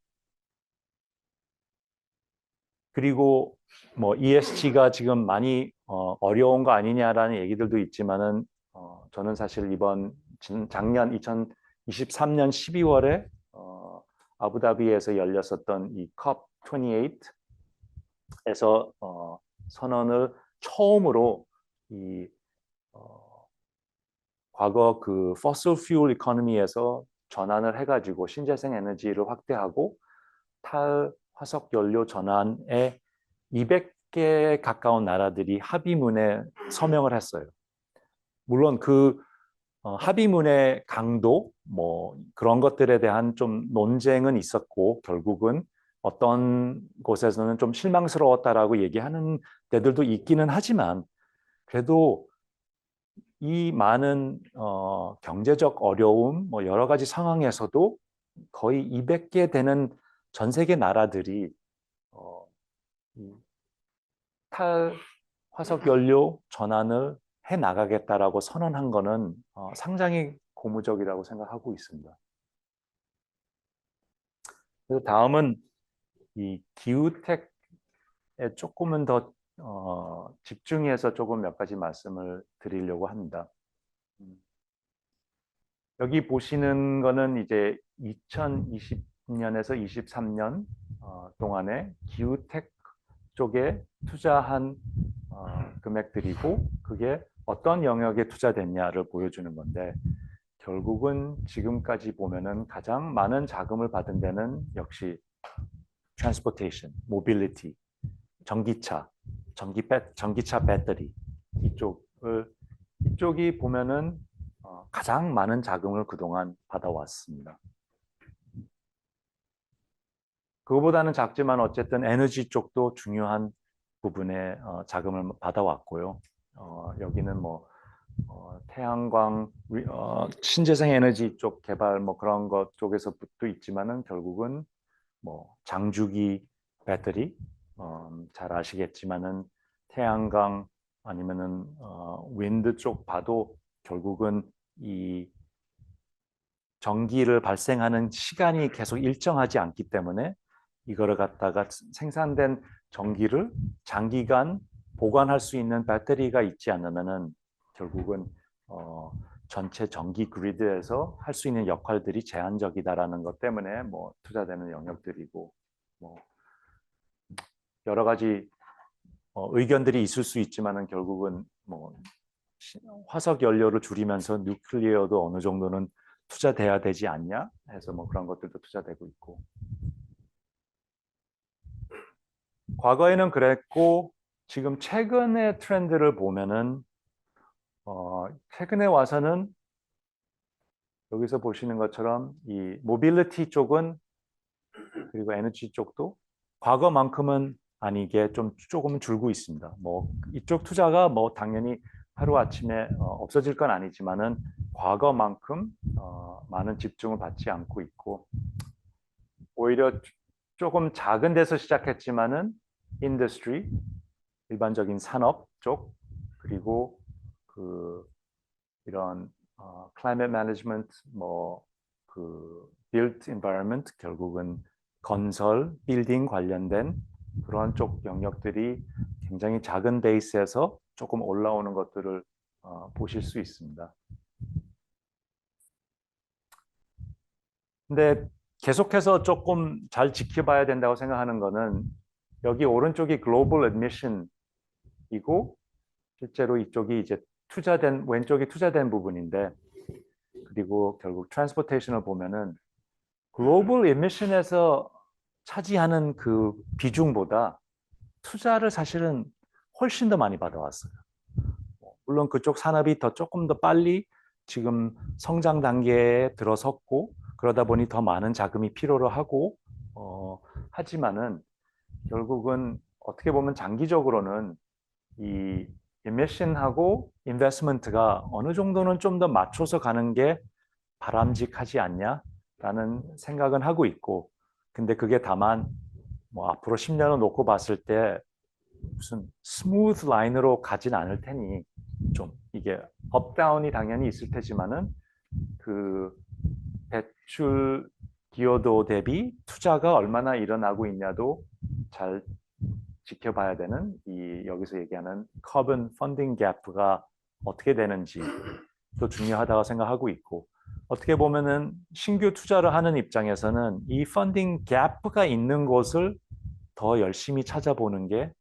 그리고 뭐 ESG가 지금 많이 어려운 거 아니냐라는 얘기들도 있지만은 저는 사실 이번 작년 2023년 12월에 아부다비에서 열렸었던 이 COP28에서 선언을 처음으로 이 과거 그 fossil fuel economy에서 전환을 해가지고 신재생 에너지를 확대하고 탈화석 연료 전환에 200개 가까운 나라들이 합의문에 서명을 했어요. 물론 그 합의문의 강도 뭐 그런 것들에 대한 좀 논쟁은 있었고 결국은 어떤 곳에서는 좀 실망스러웠다라고 얘기하는 데들도 있기는 하지만 그래도 이 많은 경제적 어려움 뭐 여러 가지 상황에서도 거의 200개 되는 전 세계 나라들이 탈화석 연료 전환을 해 나가겠다라고 선언한 거는 상당히 고무적이라고 생각하고 있습니다. 그래서 다음은 이 기후텍에 조금은 더 집중해서 조금 몇 가지 말씀을 드리려고 합니다. 여기 보시는 거는 이제 2020년에서 23년 동안에 기후텍 쪽에 투자한 금액들이고 그게 어떤 영역에 투자됐냐를 보여주는 건데 결국은 지금까지 보면은 가장 많은 자금을 받은 데는 역시 transportation, mobility, 전기차, 전기차 배터리 이쪽이 보면은 가장 많은 자금을 그동안 받아왔습니다. 그거보다는 작지만 어쨌든 에너지 쪽도 중요한 부분에 자금을 받아왔고요. 여기는 뭐 태양광, 신재생 에너지 쪽 개발 뭐 그런 것 쪽에서도 있지만은 결국은 뭐 장주기 배터리, 잘 아시겠지만은 태양광 아니면은 윈드 쪽 봐도 결국은 이 전기를 발생하는 시간이 계속 일정하지 않기 때문에 이거를 갖다가 생산된 전기를 장기간 보관할 수 있는 배터리가 있지 않으면은 결국은 전체 전기 그리드에서 할 수 있는 역할들이 제한적이다라는 것 때문에 뭐 투자되는 영역들이고 뭐 여러 가지 의견들이 있을 수 있지만은 결국은 뭐 화석 연료를 줄이면서 뉴클리어도 어느 정도는 투자돼야 되지 않냐 해서 뭐 그런 것들도 투자되고 있고 과거에는 그랬고 지금 최근의 트렌드를 보면은 최근에 와서는 여기서 보시는 것처럼 이 모빌리티 쪽은 그리고 에너지 쪽도 과거만큼은 아니게 좀 조금은 줄고 있습니다. 뭐 이쪽 투자가 뭐 당연히 하루아침에 없어질 건 아니지만은 과거만큼 많은 집중을 받지 않고 있고 오히려 조금 작은 데서 시작했지만은 인더스트리 일반적인 산업 쪽 그리고 그 이런 climate management 뭐그 built environment 결국은 건설, 빌딩 관련된 그런 쪽 영역들이 굉장히 작은 베이스에서 조금 올라오는 것들을 보실 수 있습니다. 근데 계속해서 조금 잘 지켜봐야 된다고 생각하는 거는 여기 오른쪽이 글로벌 애드미션이고 실제로 이쪽이 이제 투자된 왼쪽이 투자된 부분인데 그리고 결국 트랜스포테이션을 보면은 글로벌 에미션에서 차지하는 그 비중보다 투자를 사실은 훨씬 더 많이 받아왔어요. 물론 그쪽 산업이 더 조금 더 빨리 지금 성장 단계에 들어섰고 그러다 보니 더 많은 자금이 필요로 하고 하지만은 결국은 어떻게 보면 장기적으로는 이 인미션하고 인베스트먼트가 어느 정도는 좀 더 맞춰서 가는 게 바람직하지 않냐라는 생각은 하고 있고 근데 그게 다만 뭐 앞으로 10년을 놓고 봤을 때 무슨 스무드 라인으로 가진 않을 테니 좀 이게 업다운이 당연히 있을 테지만은 그 대출 기여도 대비 투자가 얼마나 일어나고 있냐도 잘 지켜봐야 되는 이 여기서 얘기하는 커번 펀딩 갭가 어떻게 되는지도 중요하다고 생각하고 있고 어떻게 보면은 신규 투자를 하는 입장에서는 이 펀딩 갭가 있는 곳을 더 열심히 찾아보는 게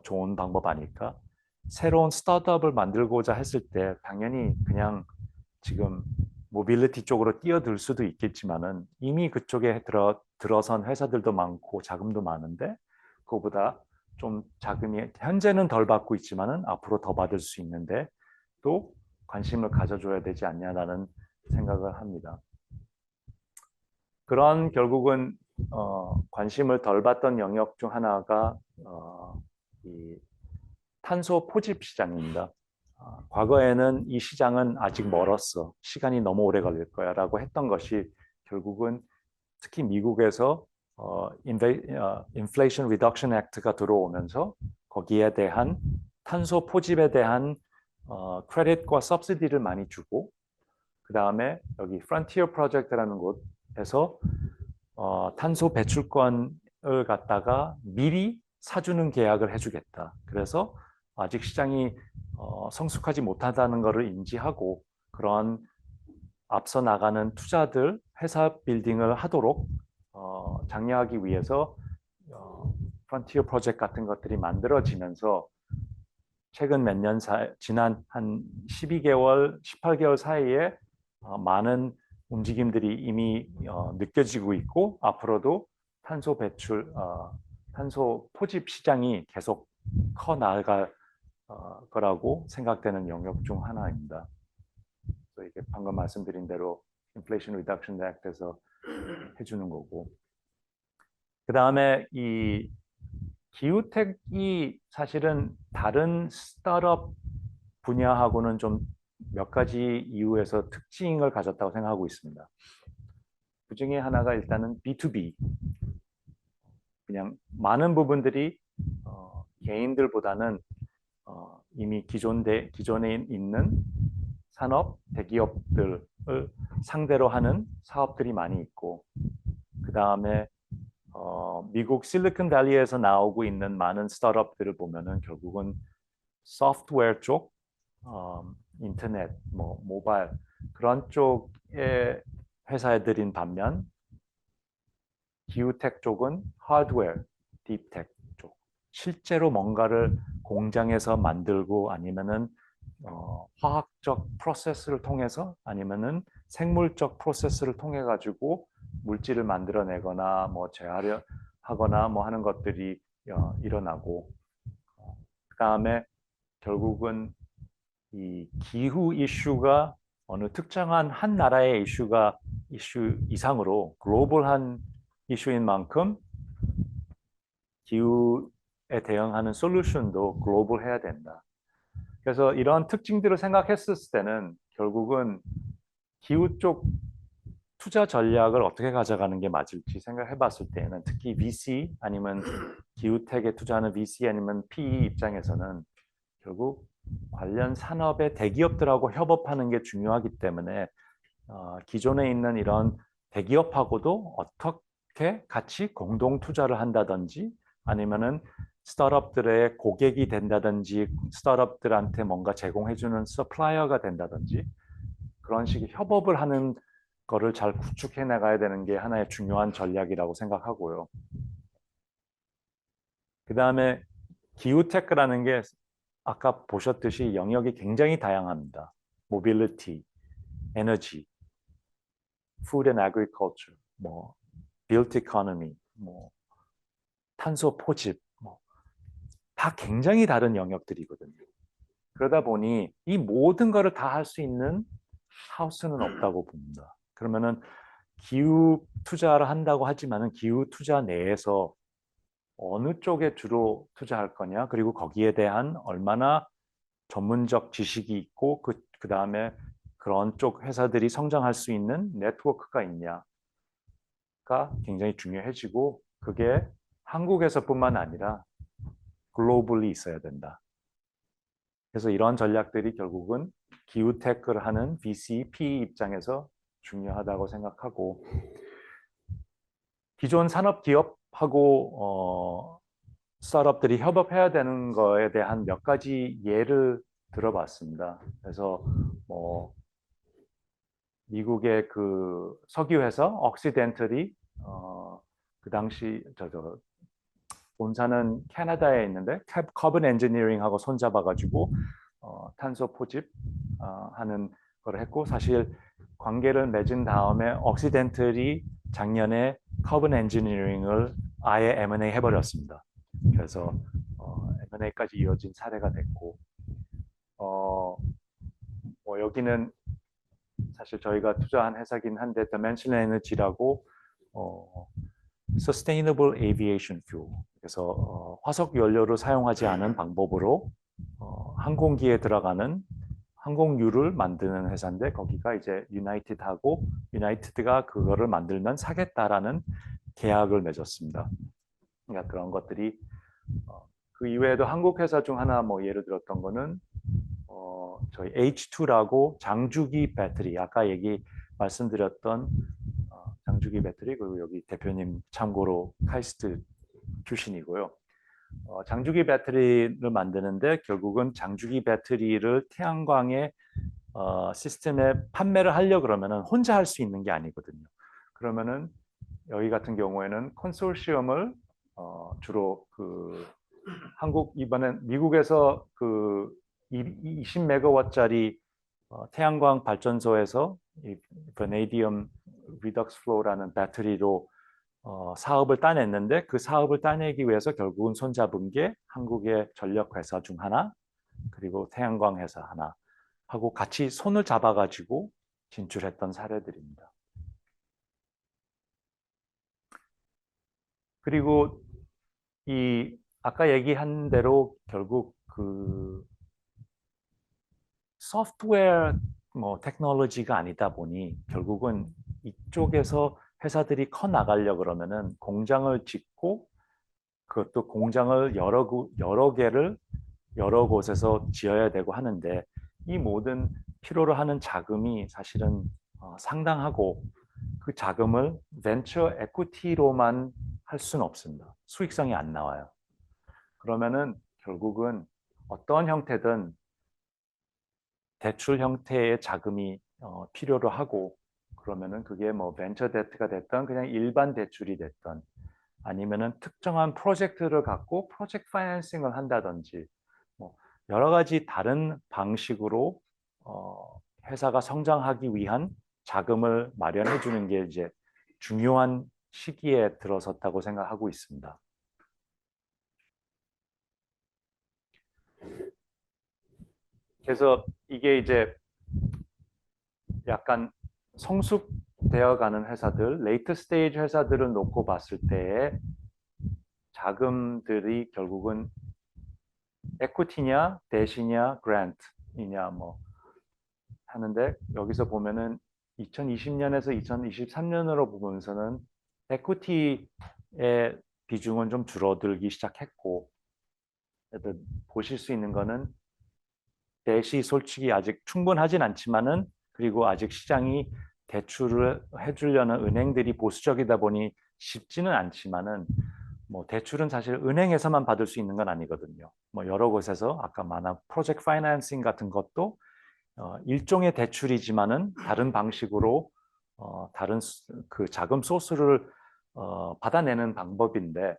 좋은 방법 아닐까? 새로운 스타트업을 만들고자 했을 때 당연히 그냥 지금 모빌리티 쪽으로 뛰어들 수도 있겠지만은 이미 그쪽에 들어선 회사들도 많고 자금도 많은데 그거보다 좀 자금이 현재는 덜 받고 있지만은 앞으로 더 받을 수 있는데 또 관심을 가져줘야 되지 않냐라는 생각을 합니다. 그런 결국은 관심을 덜 받던 영역 중 하나가 이 탄소 포집 시장입니다. 과거에는 이 시장은 아직 멀었어. 시간이 너무 오래 걸릴 거야 라고 했던 것이 결국은 특히 미국에서 인플레이션 리덕션 액트가 들어오면서 거기에 대한 탄소 포집에 대한 크레딧과 서브시디를 많이 주고 그 다음에 여기 프론티어 프로젝트라는 곳에서 탄소 배출권을 갖다가 미리 사주는 계약을 해주겠다. 그래서 아직 시장이 성숙하지 못하다는 것을 인지하고 그런 앞서 나가는 투자들, 회사 빌딩을 하도록 장려하기 위해서 프론티어 프로젝트 같은 것들이 만들어지면서 최근 몇 년 지난 한 12개월, 18개월 사이에 많은 움직임들이 이미 느껴지고 있고 앞으로도 탄소 배출, 탄소 포집 시장이 계속 커 나아갈 거라고 생각되는 영역 중 하나입니다. 그래서 이게 방금 말씀드린 대로 인플레이션 리덕션 액트에서 해주는 거고 그 다음에 이 기후텍이 사실은 다른 스타트업 분야하고는 좀 몇 가지 이유에서 특징을 가졌다고 생각하고 있습니다. 그 중에 하나가 일단은 B2B. 그냥 많은 부분들이 개인들보다는 이미 기존에 있는 산업, 대기업들을 상대로 하는 사업들이 많이 있고, 그 다음에 미국 실리콘밸리에서 나오고 있는 많은 스타트업들을 보면은 결국은 소프트웨어 쪽, 인터넷, 뭐 모바일 그런 쪽의 회사들인 반면 기후텍 쪽은 하드웨어, 딥텍 쪽, 실제로 뭔가를 공장에서 만들고 아니면은 화학적 프로세스를 통해서 아니면은 생물적 프로세스를 통해 가지고 물질을 만들어내거나 뭐 재활용 하거나 뭐 하는 것들이 일어나고, 그다음에 결국은 이 기후 이슈가 어느 특정한 한 나라의 이슈 이상으로 글로벌한 이슈인 만큼 기후에 대응하는 솔루션도 글로벌해야 된다. 그래서 이런 특징들을 생각했을 때는 결국은 기후 쪽 투자 전략을 어떻게 가져가는 게 맞을지 생각해 봤을 때는 특히 VC 아니면 기후텍에 투자하는 VC 아니면 PE 입장에서는 결국 관련 산업의 대기업들하고 협업하는 게 중요하기 때문에 기존에 있는 이런 대기업하고도 어떻게 같이 공동 투자를 한다든지 아니면은 스타트업들의 고객이 된다든지 스타트업들한테 뭔가 제공해주는 서플라이어가 된다든지 그런 식의 협업을 하는 거를 잘 구축해 나가야 되는 게 하나의 중요한 전략이라고 생각하고요. 그 다음에 기후테크라는 게 아까 보셨듯이 영역이 굉장히 다양합니다. 모빌리티, 에너지, food and agriculture, 뭐 built economy, 뭐 탄소 포집, 뭐 다 굉장히 다른 영역들이거든요. 그러다 보니 이 모든 거를 다 할 수 있는 하우스는 없다고 봅니다. 그러면은 기후 투자를 한다고 하지만은 기후 투자 내에서 어느 쪽에 주로 투자할 거냐, 그리고 거기에 대한 얼마나 전문적 지식이 있고 그 다음에 그런 쪽 회사들이 성장할 수 있는 네트워크가 있냐가 굉장히 중요해지고 그게 한국에서뿐만 아니라 글로벌리 있어야 된다. 그래서 이런 전략들이 결국은 기후테크를 하는 VC, PE 입장에서 중요하다고 생각하고 기존 산업 기업하고 스타트업들이 협업해야 되는 거에 대한 몇 가지 예를 들어봤습니다. 그래서 뭐 미국의 그 석유 회사 옥시덴틀이 그 당시 본사는 캐나다에 있는데 커븐 엔지니어링하고 손잡아가지고 탄소 포집 하는 걸 했고 사실 관계를 맺은 다음에 옥시덴틀이 작년에 커븐 엔지니어링을 아예 M&A 해버렸습니다. 그래서 M&A까지 이어진 사례가 됐고 뭐 여기는 사실 저희가 투자한 회사긴 한데 Dimension Energy라고 Sustainable Aviation Fuel 그래서 화석 연료를 사용하지 않은 방법으로 항공기에 들어가는 항공유를 만드는 회사인데 거기가 이제 유나이티드하고 유나이티드가 그거를 만들면 사겠다라는 계약을 맺었습니다. 그러니까 그런 것들이 그 이외에도 한국 회사 중 하나 뭐 예를 들었던 거는 저희 H2라고 장주기 배터리 아까 말씀드렸던 장주기 배터리 그리고 여기 대표님 참고로 카이스트 출신이고요. 장주기 배터리를 만드는데 결국은 장주기 배터리를 태양광의 시스템에 판매를 하려 그러면은 혼자 할 수 있는 게 아니거든요. 그러면은 여기 같은 경우에는 컨소시엄을 주로 그 이번엔 미국에서 그 20메가와트짜리 태양광 발전소에서 이 버네디엄 리덕스 플로우라는 배터리로 사업을 따냈는데 그 사업을 따내기 위해서 결국은 손잡은 게 한국의 전력 회사 중 하나 그리고 태양광 회사 하나 하고 같이 손을 잡아가지고 진출했던 사례들입니다. 그리고 이 아까 얘기한 대로 결국 그 소프트웨어 뭐 테크놀로지가 아니다 보니 결국은 이쪽에서 회사들이 커 나가려 그러면은 공장을 짓고 그것도 공장을 여러 개를 여러 곳에서 지어야 되고 하는데 이 모든 필요로 하는 자금이 사실은 상당하고 그 자금을 벤처 에퀴티로만 할 수는 없습니다. 수익성이 안 나와요. 그러면은 결국은 어떤 형태든 대출 형태의 자금이 필요로 하고 그러면은 그게 뭐 벤처 데트가 됐던 그냥 일반 대출이 됐던 아니면은 특정한 프로젝트를 갖고 프로젝트 파이낸싱을 한다든지 뭐 여러 가지 다른 방식으로 회사가 성장하기 위한 자금을 마련해 주는 게 이제 중요한 시기에 들어섰다고 생각하고 있습니다. 그래서 이게 이제 약간 성숙되어 가는 회사들, 레이트 스테이지 회사들을 놓고 봤을 때에 자금들이 결국은 에퀴티냐, 뎃이냐, 그랜트이냐 뭐 하는데 여기서 보면은 2020년에서 2023년으로 보면서는 에퀴티의 비중은 좀 줄어들기 시작했고 그래도 보실 수 있는 거는 뎃이 솔직히 아직 충분하진 않지만은 그리고 아직 시장이 대출을 해주려는 은행들이 보수적이다 보니 쉽지는 않지만은 뭐 대출은 사실 은행에서만 받을 수 있는 건 아니거든요. 뭐 여러 곳에서 아까 말한 프로젝트 파이낸싱 같은 것도 일종의 대출이지만은 다른 방식으로 다른 그 자금 소스를 받아내는 방법인데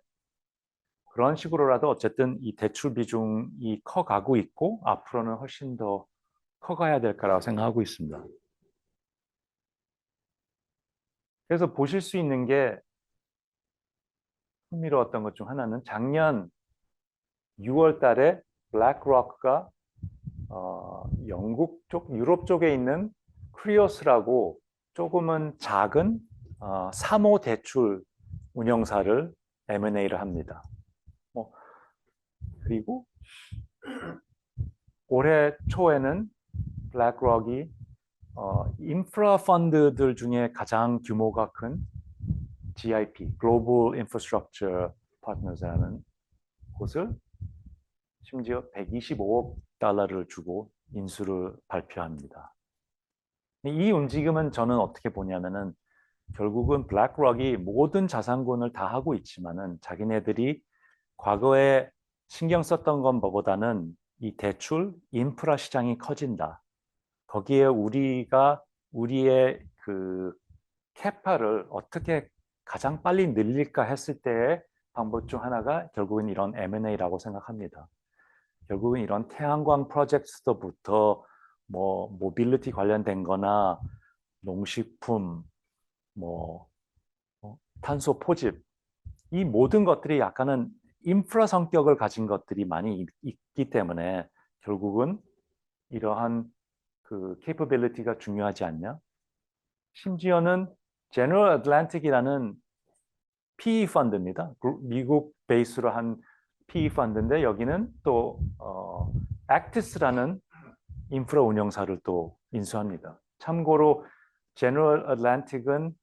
그런 식으로라도 어쨌든 이 대출 비중이 커가고 있고 앞으로는 훨씬 더 커가야 될 거라고 생각하고 있습니다. 그래서 보실 수 있는 게 흥미로웠던 것 중 하나는 작년 6월 달에 블랙록가 영국 쪽, 유럽 쪽에 있는 크리오스라고 조금은 작은 사모 대출 운영사를 M&A를 합니다. 그리고 올해 초에는 블랙록이 인프라 펀드들 중에 가장 규모가 큰 GIP, Global Infrastructure Partners라는 곳을 심지어 125억 달러를 주고 인수를 발표합니다. 이 움직임은 저는 어떻게 보냐면은 결국은 블랙록이 모든 자산군을 다 하고 있지만은 자기네들이 과거에 신경 썼던 것보다는 이 대출, 인프라 시장이 커진다. 거기에 우리의 그 캐파를 어떻게 가장 빨리 늘릴까 했을 때의 방법 중 하나가 결국은 이런 M&A라고 생각합니다. 결국은 이런 태양광 프로젝트부터 뭐 모빌리티 관련된 거나 농식품, 뭐 탄소 포집 이 모든 것들이 약간은 인프라 성격을 가진 것들이 많이 있기 때문에 결국은 이러한 그 케이퍼빌리티가 중요하지 않냐? 심지어는 제너럴 애틀랜틱이라는 PE 펀드입니다. 미국 베이스로 한 PE 펀드인데 여기는 또 액티스라는 인프라 운영사를 또 인수합니다. 참고로 제너럴 애틀랜틱은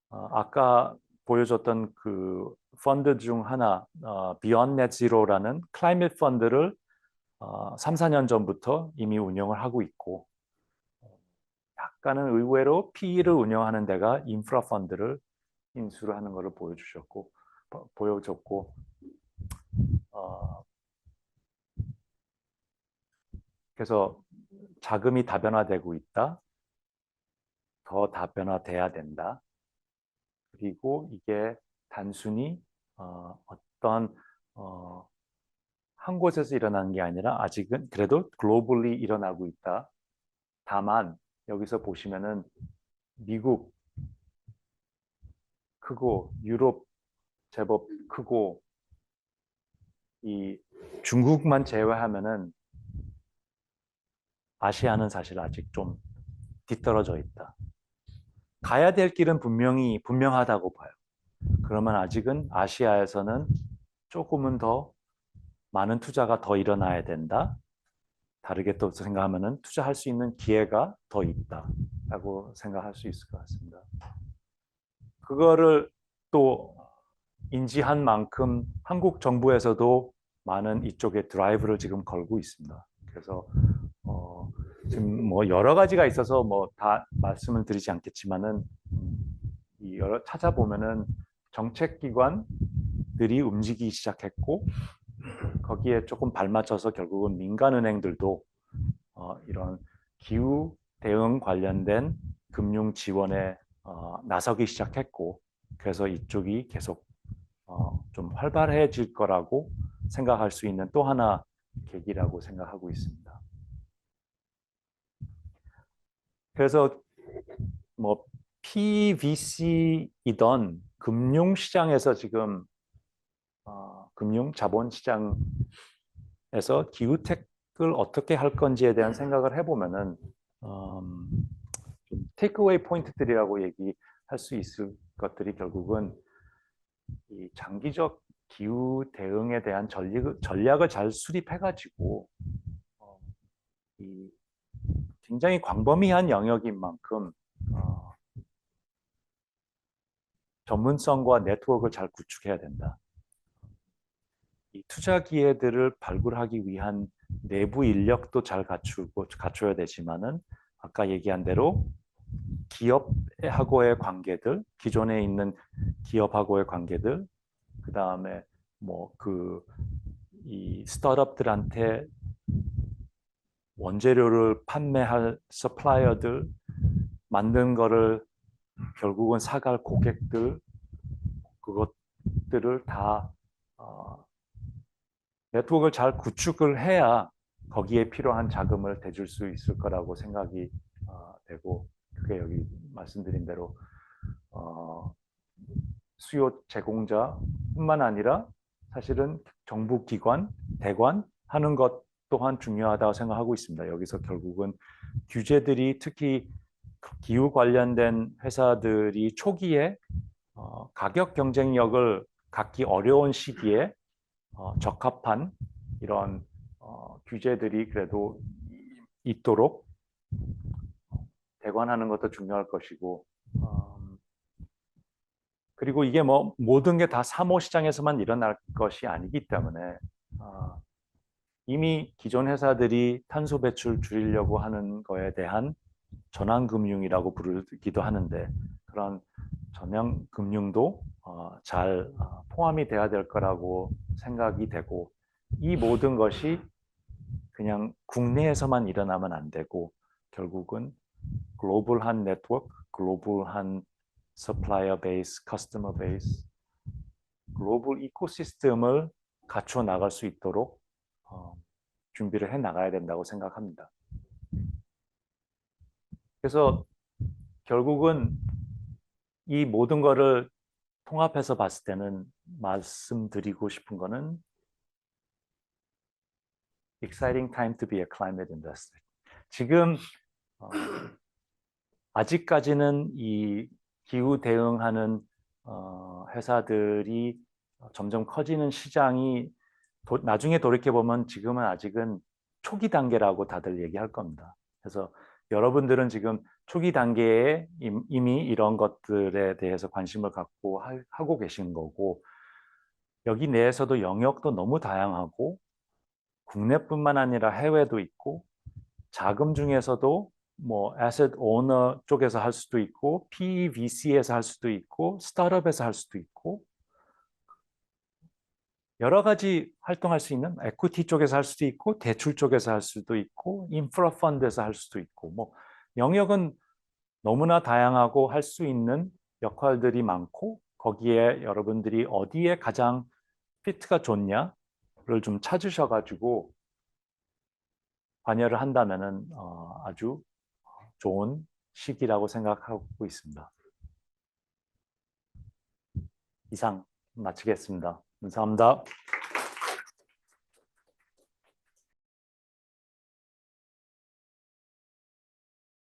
아까 보여줬던 그 펀드 중 하나 Beyond Net Zero라는 클라이밋 펀드를 3, 4년 전부터 이미 운영을 하고 있고 약간은 의외로 PE를 운영하는 데가 인프라 펀드를 인수를 하는 것을 보여줬고 그래서 자금이 다변화되고 있다. 더 다변화돼야 된다. 그리고 이게 단순히 어떤 한 곳에서 일어나는 게 아니라 아직은 그래도 글로벌리 일어나고 있다. 다만 여기서 보시면은 미국 크고 유럽 제법 크고 이 중국만 제외하면은 아시아는 사실 아직 좀 뒤떨어져 있다. 가야 될 길은 분명하다고 봐요. 그러면 아직은 아시아에서는 조금은 더 많은 투자가 더 일어나야 된다. 다르게 또 생각하면은 투자할 수 있는 기회가 더 있다라고 생각할 수 있을 것 같습니다. 그거를 또 인지한 만큼 한국 정부에서도 많은 이쪽에 드라이브를 지금 걸고 있습니다. 그래서 지금 뭐 여러 가지가 있어서 뭐 다 말씀을 드리지 않겠지만은 이 여러 찾아보면은 정책기관들이 움직이기 시작했고 거기에 조금 발맞춰서 결국은 민간은행들도 이런 기후 대응 관련된 금융 지원에 나서기 시작했고 그래서 이쪽이 계속 좀 활발해질 거라고 생각할 수 있는 또 하나 계기라고 생각하고 있습니다. 그래서 뭐 PVC이던 금융시장에서 지금 금융 자본시장에서 기후텍을 어떻게 할 건지에 대한 생각을 해보면은 좀 테이크어웨이 포인트들이라고 얘기할 수 있을 것들이 결국은 이 장기적 기후 대응에 대한 전략을 잘 수립해가지고 이 굉장히 광범위한 영역인 만큼 전문성과 네트워크를 잘 구축해야 된다. 이 투자 기회들을 발굴하기 위한 내부 인력도 잘 갖춰야 되지만은 아까 얘기한 대로 기업하고의 관계들, 기존에 있는 기업하고의 관계들, 그 다음에 뭐 이 스타트업들한테 원재료를 판매할 서플라이어들, 만든 거를 결국은 사갈 고객들, 그것들을 다 네트워크를 잘 구축을 해야 거기에 필요한 자금을 대줄 수 있을 거라고 생각이 되고 그게 여기 말씀드린 대로 수요 제공자뿐만 아니라 사실은 정부 기관, 대관 하는 것 또한 중요하다고 생각하고 있습니다. 여기서 결국은 규제들이 특히 기후 관련된 회사들이 초기에 가격 경쟁력을 갖기 어려운 시기에 적합한 이런 규제들이 그래도 있도록 대관하는 것도 중요할 것이고 그리고 이게 뭐 모든 게 다 사모시장에서만 일어날 것이 아니기 때문에 이미 기존 회사들이 탄소 배출 줄이려고 하는 거에 대한 전환금융이라고 부르기도 하는데 그런 전환금융도 잘 포함이 돼야 될 거라고 생각이 되고 이 모든 것이 그냥 국내에서만 일어나면 안 되고 결국은 글로벌한 네트워크, 글로벌한 서플라이어 베이스, 커스터머 베이스, 글로벌 이코시스템을 갖춰 나갈 수 있도록 준비를 해 나가야 된다고 생각합니다. 그래서 결국은 이 모든 거를 통합해서 봤을 때는 말씀드리고 싶은 거는 exciting time to be a climate investor. 지금 아직까지는 이 기후 대응하는 회사들이 점점 커지는 시장이 나중에 돌이켜보면 지금은 아직은 초기 단계라고 다들 얘기할 겁니다. 그래서 여러분들은 지금 초기 단계에 이미 이런 것들에 대해서 관심을 갖고 하고 계신 거고 여기 내에서도 영역도 너무 다양하고 국내뿐만 아니라 해외도 있고 자금 중에서도 뭐 asset owner 쪽에서 할 수도 있고 PVC에서 할 수도 있고 스타트업에서 할 수도 있고 여러 가지 활동할 수 있는 에퀴티 쪽에서 할 수도 있고 대출 쪽에서 할 수도 있고 인프라 펀드에서 할 수도 있고 뭐 영역은 너무나 다양하고 할 수 있는 역할들이 많고 거기에 여러분들이 어디에 가장 피트가 좋냐를 좀 찾으셔가지고 관여를 한다면은 아주 좋은 시기라고 생각하고 있습니다. 이상 마치겠습니다. 감사합니다.